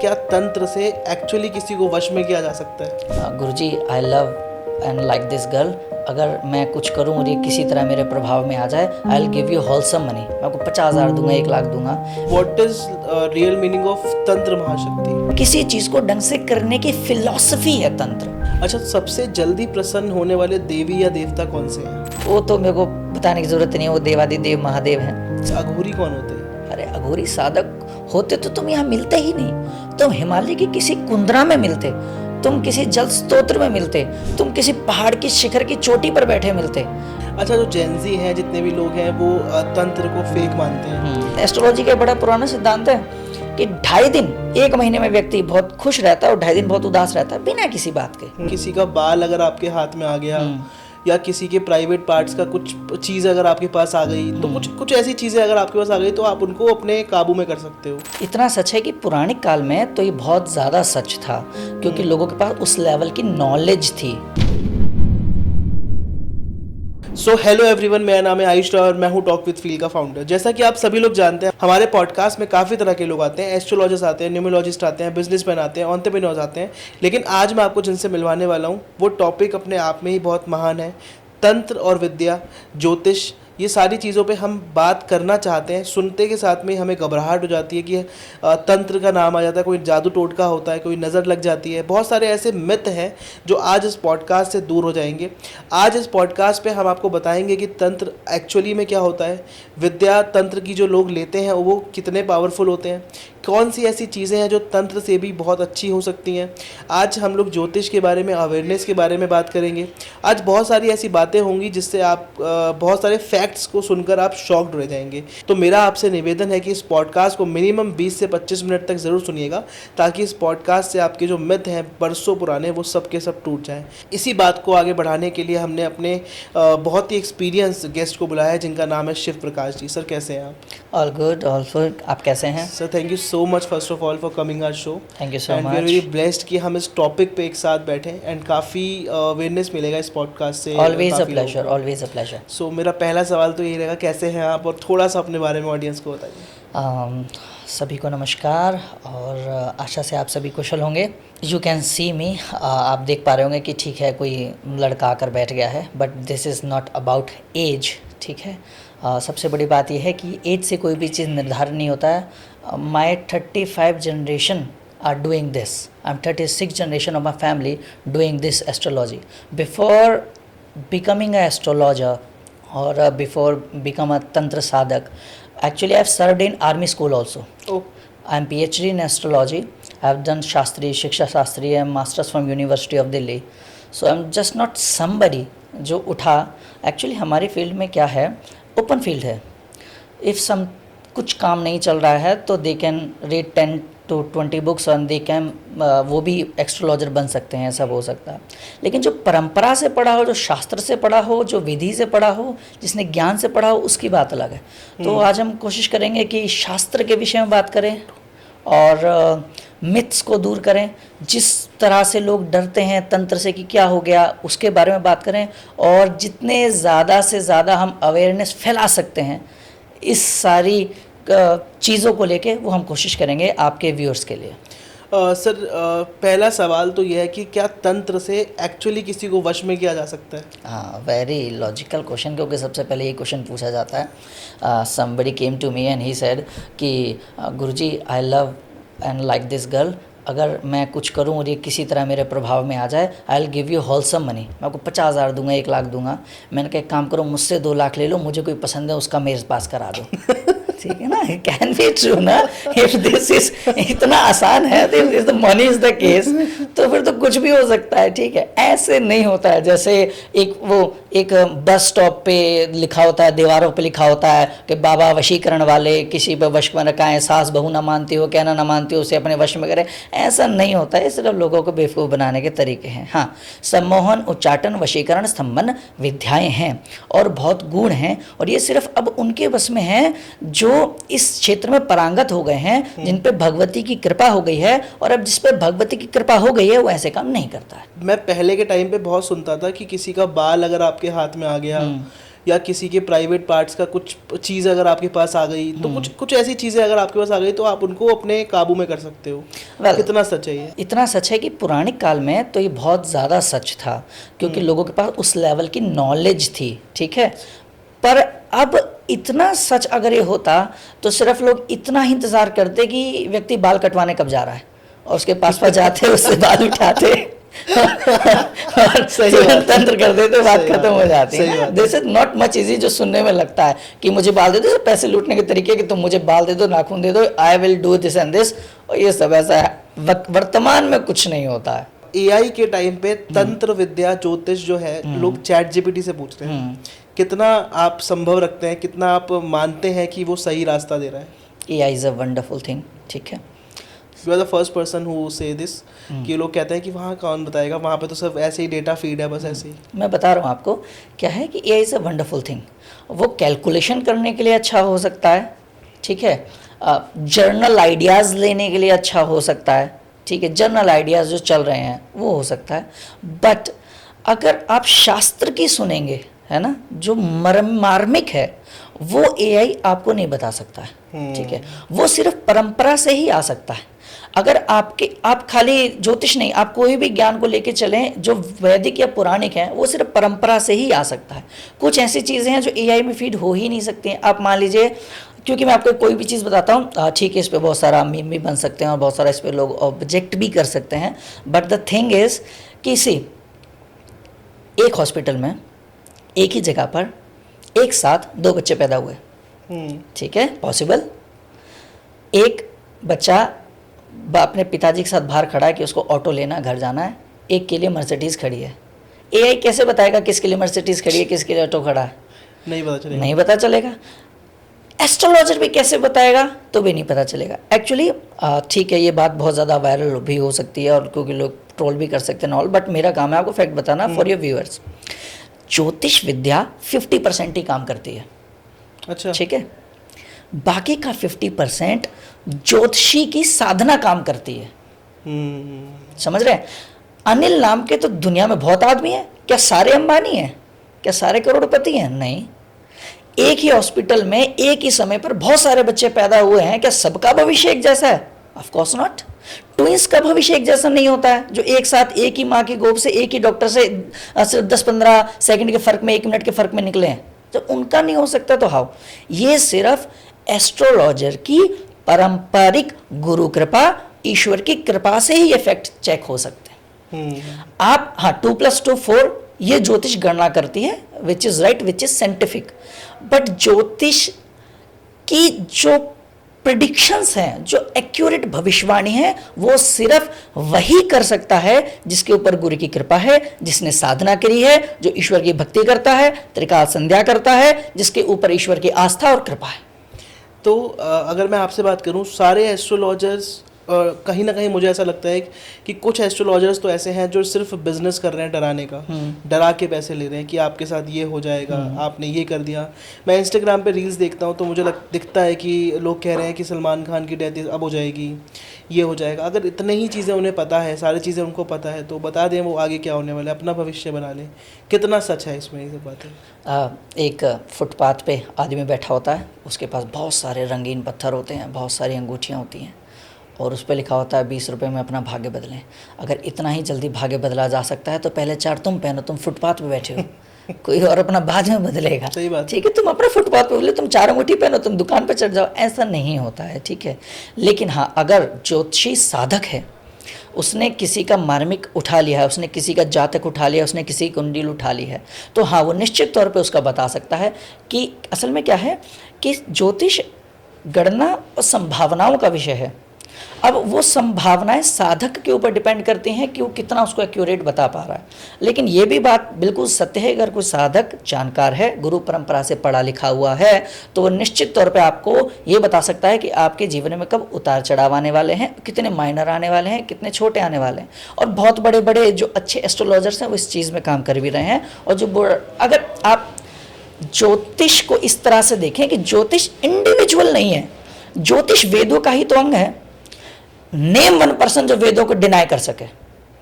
क्या तंत्र से एक्चुअली किसी को वश में किया जा सकता है? Guruji, I love and like this girl. अगर मैं कुछ करूँ और ये किसी तरह मेरे प्रभाव में आ जाए, I will give you wholesome money. मैं आपको 50,000 दूंगा, 1,00,000 दूंगा। What is real meaning of tantra महाशक्ति? किसी चीज़ को ढंग से करने की फिलॉसफी है तंत्र। अच्छा, सबसे जल्दी प्रसन्न होने वाले देवी या देवता कौन से हैं? वो तो मेरे को बताने की जरूरत नहीं है, वो देवादिदेव महादेव हैं। अच्छा, अघोरी कौन होते हैं? अरे अघोरी साधक होते तो तुम यहाँ मिलते ही नहीं। तुम हिमालय की किसी कुंदरा में मिलते, तुम किसी जल स्तोत्र में मिलते, तुम किसी पहाड़ की शिखर की चोटी पर बैठे मिलते। अच्छा, जो जेंजी हैं, जितने भी लोग हैं, वो तंत्र को फेक मानते हैं। एस्ट्रोलॉजी का बड़ा पुराना सिद्धांत है कि 2.5 दिन 1 महीने में व्यक्ति बहुत खुश रहता है और 2.5 दिन बहुत उदास रहता है, बिना किसी बात के। किसी का बाल अगर आपके हाथ में आ गया या किसी के प्राइवेट पार्ट्स का कुछ चीज़ अगर आपके पास आ गई, तो कुछ ऐसी चीज़ें अगर आपके पास आ गई तो आप उनको अपने काबू में कर सकते हो। इतना सच है कि पुराने काल में तो ये बहुत ज़्यादा सच था, क्योंकि लोगों के पास उस लेवल की नॉलेज थी। सो हेलो एवरीवन, मेरा नाम है आयुष और मैं हूँ टॉक विद फील का फाउंडर। जैसा कि आप सभी लोग जानते हैं, हमारे पॉडकास्ट में काफ़ी तरह के लोग आते हैं। एस्ट्रोलॉजर्स आते हैं, न्यूमरोलॉजिस्ट आते हैं, बिजनेसमैन आते हैं, एंटरप्रेन्योर्स आते हैं। लेकिन आज मैं आपको जिनसे मिलवाने वाला हूँ वो टॉपिक अपने आप में ही बहुत महान है। तंत्र और विद्या, ज्योतिष, ये सारी चीज़ों पे हम बात करना चाहते हैं। सुनते के साथ में हमें घबराहट हो जाती है कि तंत्र का नाम आ जाता है, कोई जादू टोटका होता है, कोई नज़र लग जाती है। बहुत सारे ऐसे मिथ हैं जो आज इस पॉडकास्ट से दूर हो जाएंगे। आज इस पॉडकास्ट पे हम आपको बताएंगे कि तंत्र एक्चुअली में क्या होता है, विद्या तंत्र की जो लोग लेते हैं वो कितने पावरफुल होते हैं, कौन सी ऐसी चीज़ें हैं जो तंत्र से भी बहुत अच्छी हो सकती हैं। आज हम लोग ज्योतिष के बारे में, अवेयरनेस के बारे में बात करेंगे। आज बहुत सारी ऐसी बातें होंगी जिससे आप बहुत सारे फैक्ट्स को सुनकर आप शॉक्ड रह जाएंगे। तो मेरा आपसे निवेदन है कि इस पॉडकास्ट को मिनिमम 20 से 25 मिनट तक ज़रूर सुनिएगा, ताकि इस पॉडकास्ट से आपके जो मिथ हैं बरसों पुराने, वो सब के सब टूट जाएँ। इसी बात को आगे बढ़ाने के लिए हमने अपने बहुत ही एक्सपीरियंस गेस्ट को बुलाया है, जिनका नाम है शिव प्रकाश जी। सर, कैसे हैं आप? All good, all good. आप कैसे हैं? Sir, thank you so much first of all for coming our show. Thank you so and much. we are very blessed कि हम इस टॉपिक पे एक साथ बैठे एंड काफ़ी अवेयरनेस मिलेगा इस पॉडकास्ट से। Always a pleasure, always a pleasure. सो मेरा पहला सवाल तो यही रहेगा, कैसे हैं आप, और थोड़ा सा अपने बारे में ऑडियंस को बताइए। सभी को नमस्कार, और आशा से आप सभी कुशल होंगे। यू कैन सी मी, आप देख पा रहे होंगे कि ठीक है, कोई लड़का आकर बैठ गया है, but this is not about age. ठीक है, सबसे बड़ी बात यह है कि एज से कोई भी चीज़ निर्धारण नहीं होता है। माई 35 generation are doing this. I'm 36 generation of my family doing this astrology. Before becoming an astrologer or before become a tantra sadhak, actually I've served in army school also. Oh. I'm PhD in astrology. I've done Shastri, Shiksha Shastri and Masters from University of Delhi. So I'm just not somebody जो उठा। Actually हमारी field में क्या है, open field है। If some कुछ काम नहीं चल रहा है तो they can read 10 to 20 books और दे कैन वो भी एस्ट्रोलॉजर बन सकते हैं, सब हो सकता है। लेकिन जो परंपरा से पढ़ा हो, जो शास्त्र से पढ़ा हो, जो विधि से पढ़ा हो, जिसने ज्ञान से पढ़ा हो, उसकी बात अलग है। तो आज हम कोशिश करेंगे कि शास्त्र के विषय में बात करें और मिथ्स को दूर करें। जिस तरह से लोग डरते हैं तंत्र से कि क्या हो गया, उसके बारे में बात करें, और जितने ज़्यादा से ज़्यादा हम अवेयरनेस फैला सकते हैं इस सारी चीज़ों को लेके, वो हम कोशिश करेंगे आपके व्यूअर्स के लिए। सर, पहला सवाल तो यह है कि क्या तंत्र से एक्चुअली किसी को वश में किया जा सकता है? हाँ, वेरी लॉजिकल क्वेश्चन, क्योंकि सबसे पहले ये क्वेश्चन पूछा जाता है। Somebody came to me and he said कि Guruji, I love and like this girl. अगर मैं कुछ करूं और ये किसी तरह मेरे प्रभाव में आ जाए, I will give you wholesome money. मैं आपको 50,000 दूंगा, 1,00,000 दूंगा। मैंने कहा एक काम करो, मुझसे 2 लाख ले लो, मुझे कोई पसंद है उसका मेरे पास करा दो। ठीक है ना, कैन बी ट्रू ना। इफ दिस इज इतना आसान है, if the money is the case, तो फिर तो कुछ भी हो सकता है। ठीक है, ऐसे नहीं होता है। जैसे एक बस स्टॉप पे लिखा होता है, दीवारों पे लिखा होता है कि बाबा वशीकरण वाले, किसी पे वश में रखा है, सास बहू ना मानती हो, कहना ना मानती हो, उसे अपने वश में करें। ऐसा नहीं होता है, सिर्फ लोगों को बेवकूफ़ बनाने के तरीके हैं। हाँ, सम्मोहन, उच्चाटन, वशीकरण, स्तंभन विद्याएं हैं और बहुत गुण हैं, और ये सिर्फ अब उनके बस में हैं जो इस क्षेत्र में पारंगत हो गए हैं, जिन पे भगवती की कृपा हो गई है। और अब जिस पे भगवती की कृपा हो गई है वो ऐसे काम नहीं करता है। मैं पहले के टाइम पे बहुत सुनता था कि किसी का बाल अगर आपके हाथ में आ गया या किसी के प्राइवेट पार्ट्स का कुछ चीज़ अगर आपके पास आ गई तो कुछ कुछ ऐसी चीज़ें अगर आपके पास आ गई तो आप उनको अपने काबू में कर सकते हो। Well, कितना सच है ये? इतना सच है कि पुराने काल में तो ये बहुत ज़्यादा सच था, क्योंकि लोगों के पास उस लेवल की नॉलेज थी, ठीक है। पर अब इतना सच अगर ये होता तो सिर्फ लोग इतना ही इंतज़ार करते कि व्यक्ति बाल कटवाने कब जा रहा है और उसके पास जाते, उससे बाल उठाते और तंत्र कर देते, बात खत्म हो जाती है। This is not much easy, जो सुनने में लगता है कि मुझे बाल दे दो, पैसे लूटने के तरीके कि तुम मुझे बाल दे दो, नाखून दे दो, I will do this and this, और ये सब ऐसा है। वर्तमान में कुछ नहीं होता है। एआई के टाइम पे तंत्र विद्या ज्योतिष जो है लोग चैट जीपीटी से पूछते हैं, कितना आप संभव रखते हैं, कितना आप मानते हैं कि वो सही रास्ता दे रहा है? AI is a wonderful thing, ठीक है। You are the first person who say this, कि लोग कहते हैं कि वहाँ कौन बताएगा, वहाँ पे तो सब ऐसे ही डेटा फीड है, बस ऐसे ही। मैं बता रहा हूँ आपको क्या है कि AI is a wonderful thing. वो कैलकुलेशन करने के लिए अच्छा हो सकता है, ठीक है, जर्नल आइडियाज़ लेने के लिए अच्छा हो सकता है, ठीक है, जर्नल आइडियाज़ जो चल रहे हैं वो हो सकता है। बट अगर आप शास्त्र की सुनेंगे, है ना, जो मार्मिक है, वो एआई आपको नहीं बता सकता है, ठीक है। वो सिर्फ परंपरा से ही आ सकता है। अगर आप खाली ज्योतिष नहीं, आप कोई भी ज्ञान को लेके चलें जो वैदिक या पौराणिक है, वो सिर्फ परंपरा से ही आ सकता है। कुछ ऐसी चीज़ें हैं जो एआई में फीड हो ही नहीं सकती हैं। आप मान लीजिए, क्योंकि मैं आपको कोई भी चीज़ बताता हूँ, ठीक है, इस पर बहुत सारा मीम भी बन सकते हैं और बहुत सारा इस पर लोग ऑब्जेक्ट भी कर सकते हैं, बट द थिंग इज़ कि एक हॉस्पिटल में एक ही जगह पर एक साथ 2 बच्चे पैदा हुए, ठीक है, पॉसिबल। एक बच्चा अपने पिताजी के साथ बाहर खड़ा है कि उसको ऑटो लेना, घर जाना है, एक के लिए मर्सिडीज़ खड़ी है। एआई कैसे बताएगा किसके लिए मर्सिडीज़ खड़ी है, किसके लिए ऑटो खड़ा है? नहीं पता चलेगा, नहीं पता चलेगा। एस्ट्रोलॉजर भी कैसे बताएगा? तो भी नहीं पता चलेगा। एक्चुअली ठीक है, ये बात बहुत ज़्यादा वायरल भी हो सकती है और क्योंकि लोग ट्रोल भी कर सकते हैं ऑल, बट मेरा काम है आपको फैक्ट बताना फॉर योर व्यूअर्स। ज्योतिष विद्या 50% ही काम करती है, अच्छा, ठीक है, बाकी का 50% ज्योतिषी की साधना काम करती है। समझ रहे हैं? अनिल नाम के तो दुनिया में बहुत आदमी हैं। क्या सारे अंबानी हैं? क्या सारे करोड़पति हैं? नहीं। एक ही हॉस्पिटल में एक ही समय पर बहुत सारे बच्चे पैदा हुए हैं। क्या सबका भविष्य एक जैसा है? Of course not. ट्विंस का भविष्य एक जैसा नहीं होता है, जो एक साथ एक ही माँ की गोद से एक ही डॉक्टर से सिर्फ 10-15 सेकंड के फर्क में, 1 मिनट के फर्क में निकले हैं। जब उनका नहीं हो सकता तो हाउ? ये सिर्फ एस्ट्रोलॉजर की पारंपरिक गुरु कृपा, ईश्वर की कृपा से ही इफेक्ट चेक हो सकते हैं। आप 2+2 4 ये ज्योतिष गणना करती है, which is right, which is scientific. But ज्योतिष की जो प्रिडिक्शंस हैं, जो एक्यूरेट भविष्यवाणी है, वो सिर्फ वही कर सकता है जिसके ऊपर गुरु की कृपा है, जिसने साधना करी है, जो ईश्वर की भक्ति करता है, त्रिकाल संध्या करता है, जिसके ऊपर ईश्वर की आस्था और कृपा है। तो अगर मैं आपसे बात करूं, सारे एस्ट्रोलॉजर्स, कहीं ना कहीं मुझे ऐसा लगता है कि कुछ एस्ट्रोलॉजर्स तो ऐसे हैं जो सिर्फ बिजनेस कर रहे हैं, डराने का, डरा के पैसे ले रहे हैं कि आपके साथ ये हो जाएगा, आपने ये कर दिया। मैं इंस्टाग्राम पे रील्स देखता हूँ तो मुझे दिखता है कि लोग कह रहे हैं कि सलमान खान की डेथ अब हो जाएगी, ये हो जाएगा। अगर इतने ही चीज़ें उन्हें पता है, सारी चीज़ें उनको पता है, तो बता दें वो आगे क्या होने वाला है, अपना भविष्य बना लें। कितना सच है इसमें ये सब बातें? एक फुटपाथ पे आदमी बैठा होता है, उसके पास बहुत सारे रंगीन पत्थर होते हैं, बहुत सारी अंगूठियाँ होती हैं, और उस पर लिखा होता है 20 रुपये में अपना भाग्य बदलें। अगर इतना ही जल्दी भाग्य बदला जा सकता है तो पहले 4 तुम पहनो, तुम फुटपाथ पे बैठे हो, कोई और अपना बाद में बदलेगा। सही बात, ठीक है, तुम अपना फुटपाथ पे बदले, तुम 4 अंगूठी पहनो, तुम दुकान पे चढ़ जाओ, ऐसा नहीं होता है, ठीक है। लेकिन हाँ, अगर ज्योतिषी साधक है, उसने किसी का मार्मिक उठा लिया है, उसने किसी का जातक उठा लिया, उसने किसी की कुंडली उठा ली है, तो हाँ, वो निश्चित तौर पे उसका बता सकता है कि असल में क्या है कि ज्योतिष गणना और संभावनाओं का विषय है। अब वो संभावनाएं साधक के ऊपर डिपेंड करती हैं कि वो कितना उसको एक्यूरेट बता पा रहा है। लेकिन ये भी बात बिल्कुल सत्य है, अगर कोई साधक जानकार है, गुरु परंपरा से पढ़ा लिखा हुआ है, तो वो निश्चित तौर पे आपको ये बता सकता है कि आपके जीवन में कब उतार चढ़ाव आने वाले हैं, कितने माइनर आने वाले हैं, कितने छोटे आने वाले हैं। और बहुत बड़े बड़े जो अच्छे एस्ट्रोलॉजर्स हैं वो इस चीज़ में काम कर भी रहे हैं। और जो अगर आप ज्योतिष को इस तरह से देखें कि ज्योतिष इंडिविजुअल नहीं है, ज्योतिष वेदों का ही तो अंग है। नेम 1% जो वेदों को डिनाई कर सके,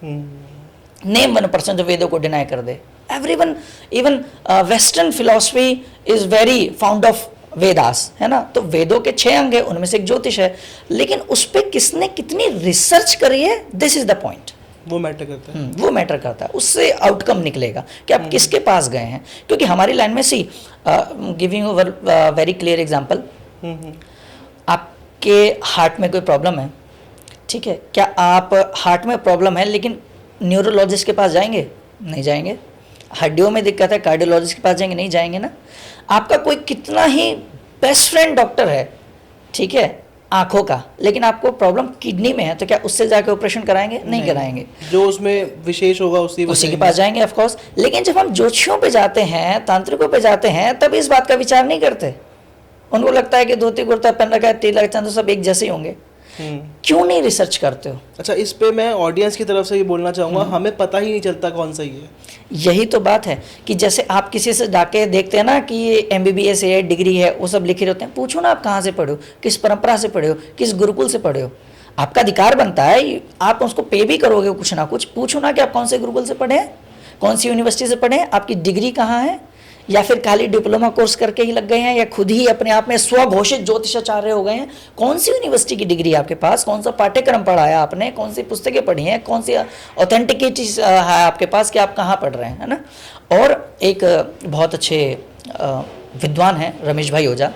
नेम 1% जो वेदों को डिनाई कर दे। Everyone, even western philosophy is very found of Vedas, है ना। तो वेदों के 6 अंग है, उनमें से एक ज्योतिष है, लेकिन उस पर किसने कितनी रिसर्च करी है, दिस इज द पॉइंट। वो मैटर करता है। वो मैटर करता है, उससे आउटकम निकलेगा कि आप किसके पास गए हैं। क्योंकि हमारी लाइन में see, giving a very clear example, आपके हार्ट में कोई प्रॉब्लम है, ठीक है, क्या आप हार्ट में प्रॉब्लम है लेकिन न्यूरोलॉजिस्ट के पास जाएंगे? नहीं जाएंगे। हड्डियों में दिक्कत है, कार्डियोलॉजिस्ट के पास जाएंगे? नहीं जाएंगे ना। आपका कोई कितना ही बेस्ट फ्रेंड डॉक्टर है, ठीक है, आंखों का, लेकिन आपको प्रॉब्लम किडनी में है, तो क्या उससे जाके ऑपरेशन कराएंगे? नहीं कराएंगे। जो उसमें विशेष होगा उसी के पास जाएंगे ऑफ कोर्स। लेकिन जब हम ज्योतिषियों पे जाते हैं, तांत्रिकों पे जाते हैं, तब इस बात का विचार नहीं करते। उनको लगता है कि धोती कुर्ता पहन रखा है, तिलक चंद्र सब एक जैसे ही होंगे। क्यों नहीं रिसर्च करते हो? अच्छा, इस पे मैं ऑडियंस की तरफ से ये बोलना चाहूँगा, हमें पता ही नहीं चलता कौन सही है। यही तो बात है कि जैसे आप किसी से जाके देखते हैं ना कि ये MBBS है, डिग्री है, वो सब लिखे रहते हैं, पूछो ना आप कहाँ से पढ़े हो, किस परंपरा से पढ़े हो, किस गुरुकुल से पढ़े हो। आपका अधिकार बनता है, आप उसको पे भी करोगे कुछ ना कुछ। पूछो ना कि आप कौन से गुरुकुल से पढ़े हैं, कौन सी यूनिवर्सिटी से पढ़े हैं, आपकी डिग्री कहाँ है, या फिर खाली डिप्लोमा कोर्स करके ही लग गए हैं, या खुद ही अपने आप में स्वघोषित ज्योतिषाचार्य हो गए हैं। कौन सी यूनिवर्सिटी की डिग्री है आपके पास, कौन सा पाठ्यक्रम पढ़ा है आपने, कौन सी पुस्तकें पढ़ी हैं, कौन सी ऑथेंटिकिटी है आपके पास कि आप कहाँ पढ़ रहे हैं, है ना। और एक बहुत अच्छे विद्वान हैं रमेश भाई ओझा,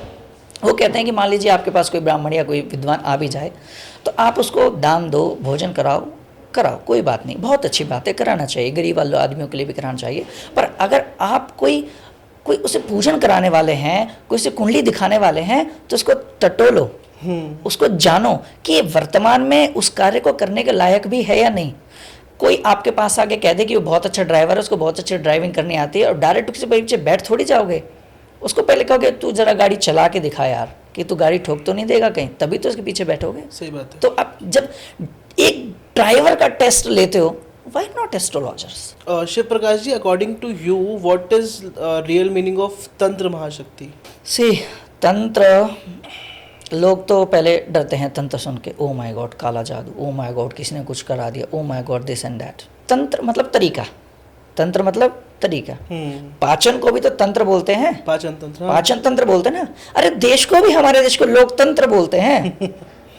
वो कहते हैं कि मान लीजिए आपके पास कोई ब्राह्मण या कोई विद्वान आ भी जाए, तो आप उसको दान दो, भोजन कराओ, कोई बात नहीं, बहुत अच्छी बात है, कराना चाहिए, गरीब वाले आदमियों के लिए भी कराना चाहिए। पर अगर आप कोई उसे पूजन कराने वाले हैं, कोई उसे कुंडली दिखाने वाले हैं, तो उसको टटोलो, उसको जानो कि वर्तमान में उस कार्य को करने के लायक भी है या नहीं। कोई आपके पास आके कह दे कि वो बहुत अच्छा ड्राइवर है, उसको बहुत अच्छी ड्राइविंग करनी आती है, और डायरेक्ट किसी पीछे बैठ थोड़ी जाओगे। उसको पहले कहोगे तू जरा गाड़ी चला के दिखा यार, कि तू गाड़ी ठोक तो नहीं देगा कहीं, तभी तो उसके पीछे बैठोगे। सही बात है। तो आप जब एक ड्राइवर का टेस्ट लेते हो, why not astrologers? Shiv Prakash ji, according to you what is real meaning of tantra Mahashakti? सी, तंत्र, लोग तो पहले डरते हैं तंत्र सुन के, ओ माय गॉड काला जादू, ओ माय गॉड किसी ने कुछ करा दिया, oh my God this and that. तंत्र मतलब तरीका, तंत्र मतलब तरीका। पाचन को भी तो तंत्र बोलते हैं, पाचन तंत्र, पाचन तंत्र बोलते हैं ना। अरे देश को भी, हमारे देश को लोकतंत्र बोलते हैं।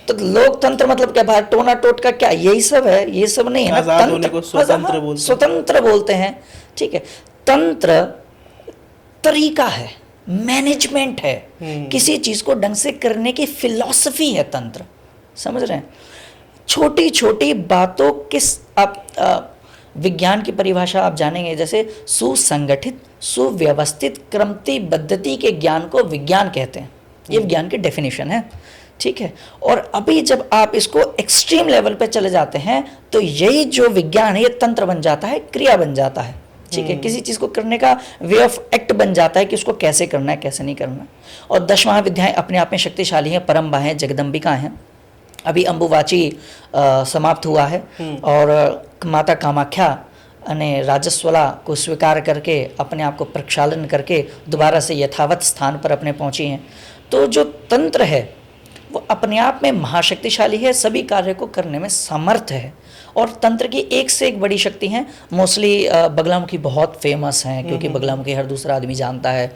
तो लोकतंत्र मतलब क्या, बाहर टोना टोट का क्या, यही सब है? ये सब नहीं है ना। आजाद होने को स्वतंत्र बोलते हैं। स्वतंत्र बोलते हैं, ठीक है। तंत्र तरीका है, मैनेजमेंट है, किसी चीज को ढंग से करने की फिलॉसफी है तंत्र, समझ रहे हैं। छोटी छोटी बातों किस आप विज्ञान की परिभाषा आप जानेंगे, जैसे सुसंगठित सुव्यवस्थित क्रमति पद्धति के ज्ञान को विज्ञान कहते हैं। ये विज्ञान की डेफिनेशन है, ठीक है। और अभी जब आप इसको एक्सट्रीम लेवल पे चले जाते हैं, तो यही जो विज्ञान है ये तंत्र बन जाता है, क्रिया बन जाता है, ठीक है। किसी चीज़ को करने का वे ऑफ एक्ट बन जाता है कि उसको कैसे करना है, कैसे नहीं करना। और 10 महाविद्याएं अपने आप में शक्तिशाली हैं, परम्बा हैं, जगदम्बिका हैं। अभी अंबुवाची समाप्त हुआ है, और माता कामाख्या ने राजस्वला को स्वीकार करके अपने आप को प्रक्षालन करके दोबारा से यथावत स्थान पर अपने पहुंची हैं। तो जो तंत्र है वो अपने आप में महाशक्तिशाली है, सभी कार्य को करने में समर्थ है। और तंत्र की एक से एक बड़ी शक्ति हैं। मोस्टली बगलामुखी बहुत फेमस हैं, क्योंकि बगलामुखी हर दूसरा आदमी जानता है,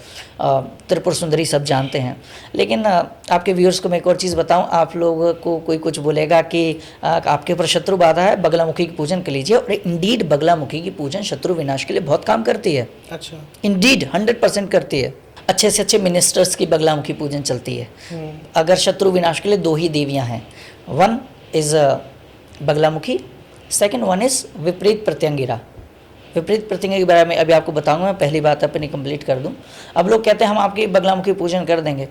त्रिपुर सुंदरी सब जानते हैं। लेकिन आपके व्यूअर्स को मैं एक और चीज़ बताऊं, आप लोगों को कोई कुछ बोलेगा कि आपके ऊपर शत्रु बाधा है, बगलामुखी की पूजन कर लीजिए। और इंडीड बगलामुखी की पूजन शत्रु विनाश के लिए बहुत काम करती है। अच्छा, इंडीड 100% करती है। अच्छे से अच्छे मिनिस्टर्स की बगलामुखी पूजन चलती है। अगर शत्रु विनाश के लिए 2 ही देवियां हैं, one is Baglamukhi, second one is विपरीत प्रत्यंगिरा। विपरीत प्रत्यंगिरा के बारे में अभी आपको बताऊंगा, मैं पहली बात अपनी कंप्लीट कर दूं। अब लोग कहते हैं हम आपकी बगलामुखी पूजन कर देंगे।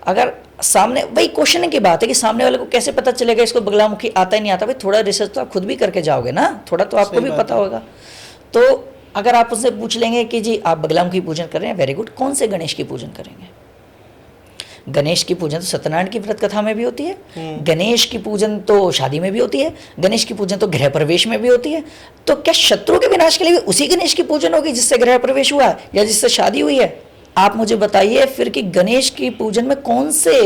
अगर सामने, वही क्वेश्चन की बात है कि सामने वाले को कैसे पता चलेगा इसको बगलामुखी आता ही नहीं आता। भाई थोड़ा रिसर्च तो आप खुद भी करके जाओगे ना, थोड़ा तो आपको भी पता होगा। तो अगर आप उससे पूछ लेंगे कि जी आप बगलामुखी पूजन कर रहे हैं, वेरी गुड, कौन से गणेश की पूजन करेंगे? गणेश की पूजन तो सत्यनारायण की व्रत कथा में भी होती है, गणेश की पूजन तो शादी में भी होती है, गणेश की पूजन तो गृह प्रवेश में भी होती है। तो क्या शत्रु के विनाश के लिए भी उसी गणेश की पूजन होगी जिससे गृह प्रवेश हुआ या जिससे शादी हुई है? आप मुझे बताइए फिर कि गणेश की पूजन में कौन से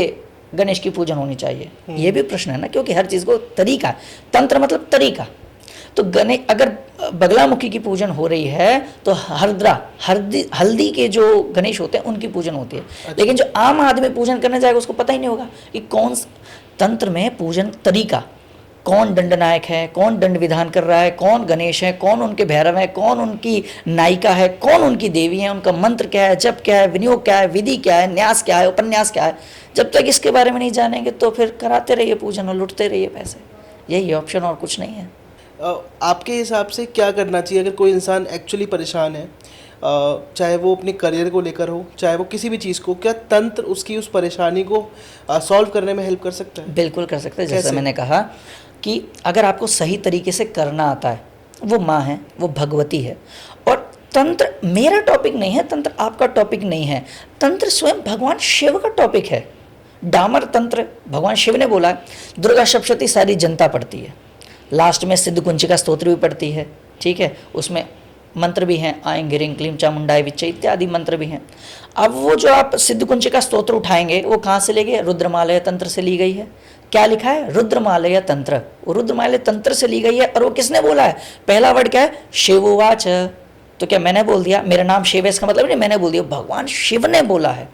गणेश की पूजन होनी चाहिए? ये भी प्रश्न है ना, क्योंकि हर चीज़ को तरीका, तंत्र मतलब तरीका। तो अगर बगलामुखी की पूजन हो रही है तो हल्दी के जो गणेश होते हैं उनकी पूजन होती है। लेकिन जो आम आदमी पूजन करने जाएगा उसको पता ही नहीं होगा कि कौन तंत्र में पूजन तरीका, कौन दंडनायक है, कौन दंड विधान कर रहा है, कौन गणेश है, कौन उनके भैरव है, कौन उनकी नायिका है, कौन उनकी देवी है, उनका मंत्र क्या है, जप क्या है, विनियोग क्या है, विधि क्या है, न्यास क्या है, उपन्यास क्या है। जब तक इसके बारे में नहीं जानेंगे तो फिर कराते रहिए पूजन और लुटते रहिए पैसे, यही ऑप्शन और कुछ नहीं है। आपके हिसाब से क्या करना चाहिए अगर कोई इंसान एक्चुअली परेशान है, चाहे वो अपने करियर को लेकर हो, चाहे वो किसी भी चीज़ को, क्या तंत्र उसकी उस परेशानी को सॉल्व करने में हेल्प कर सकता है? बिल्कुल कर सकते हैं। जैसे मैंने कहा कि अगर आपको सही तरीके से करना आता है, वो माँ है, वो भगवती है। और तंत्र मेरा टॉपिक नहीं है, तंत्र आपका टॉपिक नहीं है, तंत्र स्वयं भगवान शिव का टॉपिक है। डामर तंत्र भगवान शिव ने बोला है, दुर्गा सप्तशती सारी जनता पढ़ती है, लास्ट में सिद्ध कुंचिका स्तोत्र भी पढ़ती है, ठीक है, उसमें मंत्र भी हैं, आयं गिरिं क्लीं चामुंडाय विच्चे इत्यादि मंत्र भी हैं। अब वो जो आप सिद्ध कुंचिका स्तोत्र उठाएंगे वो कहाँ से ले गए? रुद्रमालय तंत्र से ली गई है। क्या लिखा है? रुद्रमालय तंत्र, रुद्रमालय तंत्र से ली गई है। और वो किसने बोला है? पहला वर्ड क्या है? शिवोवाच। तो क्या मैंने बोल दिया? मेरा नाम शिव है इसका मतलब नहीं मैंने बोल दिया, भगवान शिव ने बोला है।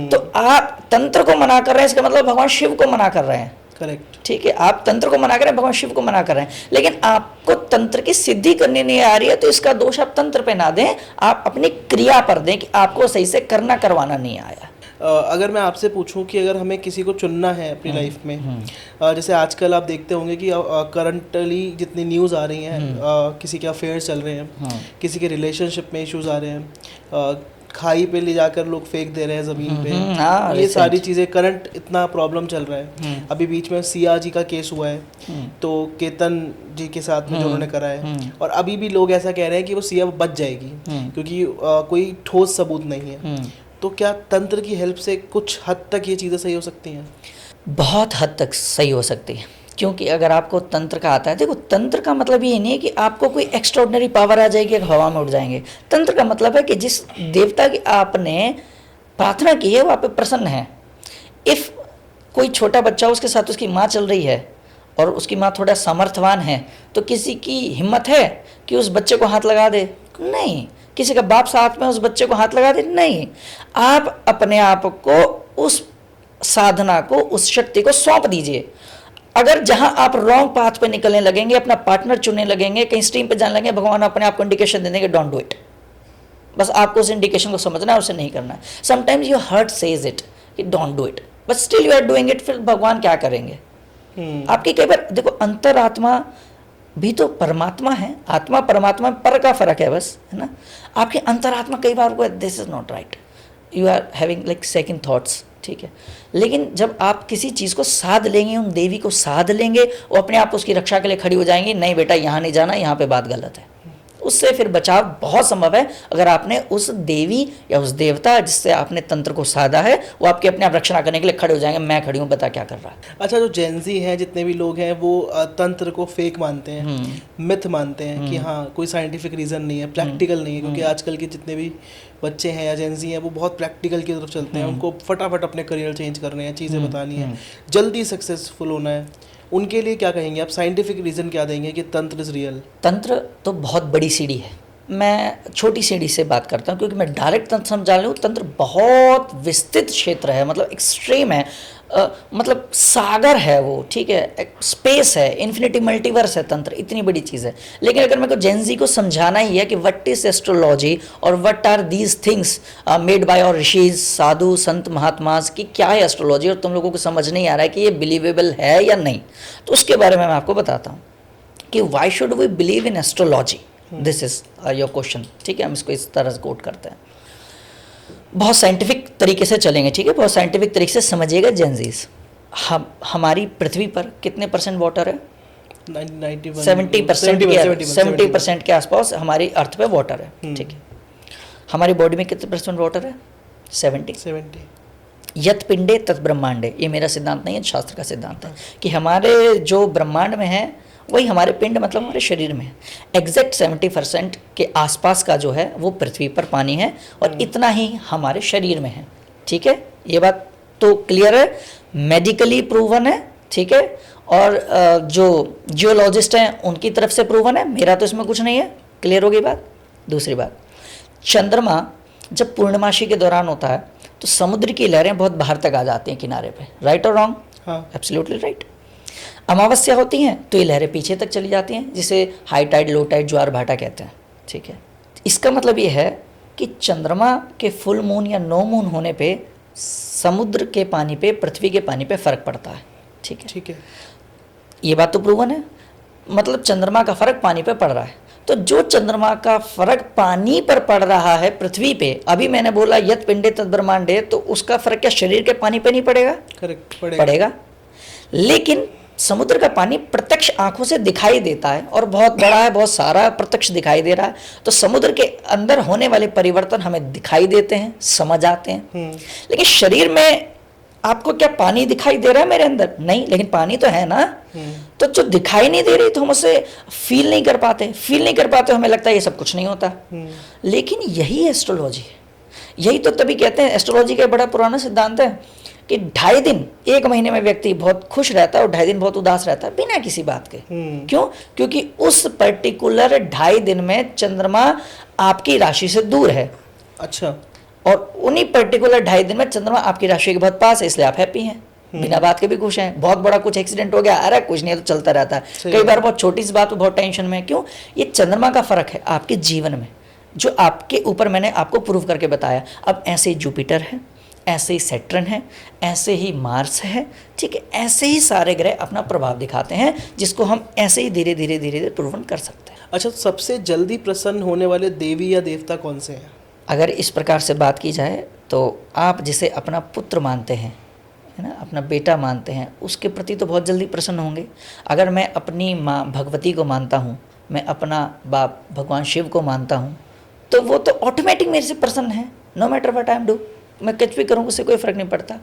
तो आप तंत्र को मना कर रहे हैं, इसका मतलब भगवान शिव को मना कर रहे हैं। करेक्ट, ठीक है, आप तंत्र को मना कर रहे हैं, भगवान शिव को मना कर रहे हैं, लेकिन आपको तंत्र की सिद्धि करनी नहीं आ रही है, तो इसका दोष आप तंत्र पे ना दें, आप अपनी क्रिया पर दें कि आपको सही से करना करवाना नहीं आया। अगर मैं आपसे पूछूं कि अगर हमें किसी को चुनना है अपनी लाइफ में, जैसे आजकल आप देखते होंगे कि करंटली जितनी न्यूज़ आ रही हैं, किसी के अफेयर्स चल रहे हैं, किसी के रिलेशनशिप में इश्यूज आ रहे हैं, खाई पे ले जाकर लोग फेंक दे रहे हैं ज़मीन पे, ये सारी चीज़ें करंट इतना प्रॉब्लम चल रहा है। अभी बीच में सिया जी का केस हुआ है, तो केतन जी के साथ में जो उन्होंने करा है, और अभी भी लोग ऐसा कह रहे हैं कि वो सिया बच जाएगी क्योंकि कोई ठोस सबूत नहीं है। तो क्या तंत्र की हेल्प से कुछ हद तक ये चीज़ें सही हो सकती हैं? बहुत हद तक सही हो सकती है, क्योंकि अगर आपको तंत्र का आता है, देखो तंत्र का मतलब ये नहीं है कि आपको कोई एक्स्ट्राऑर्डिनरी पावर आ जाएगी, हवा में उड़ जाएंगे। तंत्र का मतलब है कि जिस देवता की आपने प्रार्थना की है वो आप पे प्रसन्न है। इफ़ कोई छोटा बच्चा, उसके साथ उसकी माँ चल रही है और उसकी माँ थोड़ा सामर्थ्यवान है, तो किसी की हिम्मत है कि उस बच्चे को हाथ लगा दे? नहीं। किसी का बाप साथ में उस बच्चे को हाथ लगा दे? नहीं। आप अपने आप को उस साधना को, उस शक्ति को सौंप दीजिए। अगर जहां आप रॉन्ग पाथ पे निकलने लगेंगे, अपना पार्टनर चुनने लगेंगे, कहीं स्ट्रीम पे जाने लगेंगे, भगवान अपने आप को इंडिकेशन दे देंगे, डोंट डू इट। बस आपको उस इंडिकेशन को समझना है, उसे नहीं करना है। Sometimes your heart says it कि don't do it, but still you are doing it. फिर भगवान क्या करेंगे? आपकी कई बार देखो, अंतरात्मा भी तो परमात्मा है, आत्मा परमात्मा में पर का फर्क है बस, है ना। आपकी अंतरात्मा कई बार को this is not right, you are having like second thoughts, ठीक है। लेकिन जब आप किसी चीज़ को साध लेंगे, उन देवी को साध लेंगे, वो अपने आप उसकी रक्षा के लिए खड़ी हो जाएंगी, नहीं बेटा यहाँ नहीं जाना, यहाँ पे बात गलत है। उससे फिर बचाव बहुत संभव है अगर आपने उस देवी या उस देवता जिससे आपने तंत्र को साधा है, वो आपकी अपने आप रक्षा करने के लिए खड़े हो जाएंगे, मैं खड़ी हूँ, बता क्या कर रहा है। अच्छा, जो जेंजी हैं, जितने भी लोग हैं, वो तंत्र को फेक मानते हैं, मिथ मानते हैं कि हाँ कोई साइंटिफिक रीज़न नहीं है, प्रैक्टिकल नहीं है, क्योंकि आजकल के जितने भी बच्चे हैं या जेंजी हैं वो बहुत प्रैक्टिकल की तरफ चलते हैं। उनको फटाफट अपने करियर चेंज करने हैं, चीज़ें बतानी है, जल्दी सक्सेसफुल होना है। उनके लिए क्या कहेंगे आप? साइंटिफिक रीज़न क्या देंगे कि तंत्र इज़ रियल? तंत्र तो बहुत बड़ी सीढ़ी है, मैं छोटी सीढ़ी से बात करता हूँ, क्योंकि मैं डायरेक्ट तंत्र समझा लूँ। तंत्र बहुत विस्तृत क्षेत्र है, मतलब एक्सट्रीम है, मतलब सागर है वो, ठीक है, स्पेस है, इन्फिनिटी मल्टीवर्स है तंत्र, इतनी बड़ी चीज़ है। लेकिन अगर मेरे को जेंजी को समझाना ही है कि व्हाट इज एस्ट्रोलॉजी और what are these things made by और ऋषिज, साधु संत महात्माज, की क्या है एस्ट्रोलॉजी, और तुम लोगों को समझ नहीं आ रहा है कि ये बिलीवेबल है या नहीं, तो उसके बारे में मैं आपको बताता हूँ कि why should we believe in astrology. This is your question, ठीक है। हम इसको इस तरह से कोट करते हैं, बहुत साइंटिफिक तरीके से चलेंगे, ठीक है, बहुत साइंटिफिक तरीके से समझिएगा। जेंजीज, हमारी पृथ्वी पर कितने परसेंट वाटर है? 70% के आसपास हमारी अर्थ पे वाटर है, ठीक है। हमारी बॉडी में कितने परसेंट वाटर है? 70। यत पिंडे तत् ब्रह्मांडे, ये मेरा सिद्धांत नहीं है, शास्त्र का सिद्धांत है कि हमारे जो ब्रह्मांड में है वही हमारे पिंड, मतलब हमारे शरीर में है। एग्जैक्ट 70% के आसपास का जो है वो पृथ्वी पर पानी है, और इतना ही हमारे शरीर में है, ठीक है। ये बात तो क्लियर है, मेडिकली प्रूवन है, ठीक है। और जो जियोलॉजिस्ट हैं उनकी तरफ से प्रूवन है, मेरा तो इसमें कुछ नहीं है। क्लियर हो गई बात। दूसरी बात, चंद्रमा जब पूर्णमासी के दौरान होता है तो समुद्र की लहरें बहुत बाहर तक आ जाती हैं किनारे पे, राइट और रॉन्ग? हाँ। Absolutely right. अमावस्या होती हैं तो ये लहरें पीछे तक चली जाती हैं, जिसे हाई टाइड, लो टाइड, ज्वार भाटा कहते हैं। ठीक है, इसका मतलब ये है कि चंद्रमा के फुल मून या नो मून होने पे समुद्र के पानी पे, पृथ्वी के पानी पे फर्क पड़ता है। ठीक है, ठीक है। ये बात तो प्रूवन है, मतलब चंद्रमा का फर्क पानी पे पड़ रहा है। तो जो चंद्रमा का फर्क पानी पर पड़ रहा है पृथ्वी पे, अभी मैंने बोला यत पिंडे तद ब्रह्मांडे, तो उसका फर्क क्या शरीर के पानी पे नहीं पड़ेगा? करेक्ट, पड़ेगा। लेकिन समुद्र का पानी प्रत्यक्ष आंखों से दिखाई देता है और बहुत बड़ा है, बहुत सारा प्रत्यक्ष दिखाई दे रहा है, तो समुद्र के अंदर होने वाले परिवर्तन हमें दिखाई देते हैं, समझ आते हैं। लेकिन शरीर में आपको क्या पानी दिखाई दे रहा है मेरे अंदर? नहीं, लेकिन पानी तो है ना। तो जो दिखाई नहीं दे रही तो हम उसे फील नहीं कर पाते, हमें लगता है ये सब कुछ नहीं होता। लेकिन यही एस्ट्रोलॉजी है। यही तो तभी कहते हैं, एस्ट्रोलॉजी का बड़ा पुराना सिद्धांत है कि 2.5 दिन, 1 महीने में व्यक्ति बहुत खुश रहता है और 2.5 दिन बहुत उदास रहता है बिना किसी बात के। क्यों? क्योंकि उस पर्टिकुलर 2.5 दिन में चंद्रमा आपकी राशि से दूर है। अच्छा। और उन्हीं पर्टिकुलर 2.5 दिन में चंद्रमा आपकी राशि के बहुत पास है, इसलिए आप हैप्पी हैं, बिना बात के भी खुश हैं। बहुत बड़ा कुछ एक्सीडेंट हो गया, अरे कुछ नहीं है, तो चलता रहता है। कई बार बहुत छोटी सी बात पे बहुत टेंशन में। क्यों? ये चंद्रमा का फर्क है आपके जीवन में, जो आपके ऊपर मैंने आपको प्रूव करके बताया। अब ऐसे ही जुपिटर है, ऐसे ही सैटर्न है, ऐसे ही मार्स है, ठीक है, ऐसे ही सारे ग्रह अपना प्रभाव दिखाते हैं, जिसको हम ऐसे ही धीरे धीरे धीरे धीरे प्रूवन कर सकते हैं। अच्छा, सबसे जल्दी प्रसन्न होने वाले देवी या देवता कौन से हैं? अगर इस प्रकार से बात की जाए तो आप जिसे अपना पुत्र मानते हैं, है ना, अपना बेटा मानते हैं, उसके प्रति तो बहुत जल्दी प्रसन्न होंगे। अगर मैं अपनी माँ भगवती को मानता हूँ, मैं अपना बाप भगवान शिव को मानता हूँ, तो वो तो ऑटोमेटिक मेरे से प्रसन्न है, no matter what I am do. मैं कुछ भी करूँ उससे कोई फ़र्क नहीं पड़ता।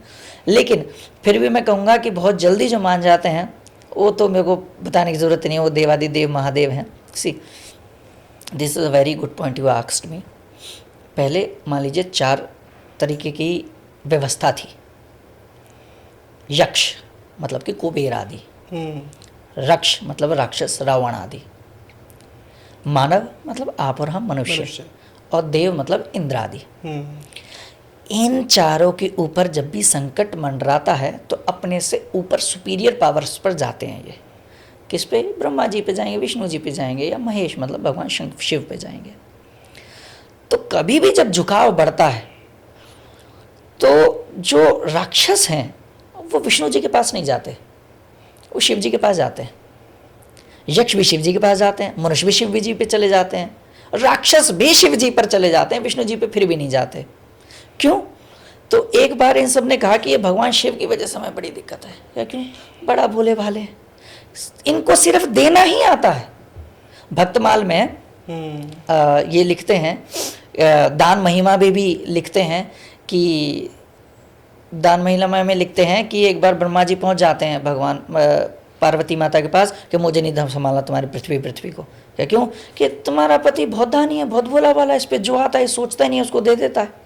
लेकिन फिर भी मैं कहूँगा कि बहुत जल्दी जो मान जाते हैं वो तो मेरे को बताने की ज़रूरत नहीं है, वो देवादिदेव महादेव हैं। See, this is a very good point you asked me. पहले मान लीजिए 4 तरीके की व्यवस्था थी। यक्ष मतलब कि कुबेर आदि, रक्ष मतलब राक्षस रावण आदि, मानव मतलब आप और हम मनुष्य, और देव मतलब इंद्र आदि। इन चारों के ऊपर जब भी संकट मंडराता है तो अपने से ऊपर सुपीरियर पावर्स पर जाते हैं। ये किस पे? ब्रह्मा जी पे जाएंगे, विष्णु जी पे जाएंगे, या महेश मतलब भगवान शिव पे जाएंगे। तो कभी भी जब झुकाव बढ़ता है तो जो राक्षस हैं वो विष्णु जी के पास नहीं जाते, वो शिव जी के पास जाते हैं। यक्ष भी शिव जी के पास जाते हैं, मनुष्य भी शिव जी पे चले जाते हैं, राक्षस भी शिव जी पर चले जाते हैं, विष्णु जी पे फिर भी नहीं जाते। क्यों? तो एक बार इन सब ने कहा कि ये भगवान शिव की वजह से हमें बड़ी दिक्कत है। क्या? क्यों? बड़ा भोले भाले, इनको सिर्फ देना ही आता है। भक्तमाल में ये लिखते हैं, दान महिमा में भी लिखते हैं कि दान महिमा में लिखते हैं कि एक बार ब्रह्मा जी पहुंच जाते हैं भगवान पार्वती माता के पास कि मुझे नहीं संभालना तुम्हारी पृथ्वी को। क्या? क्यों? कि तुम्हारा पति बहुत दानी है, बहुत भोला भाला है, इस पर जो आता है सोचता ही नहीं, उसको दे देता है।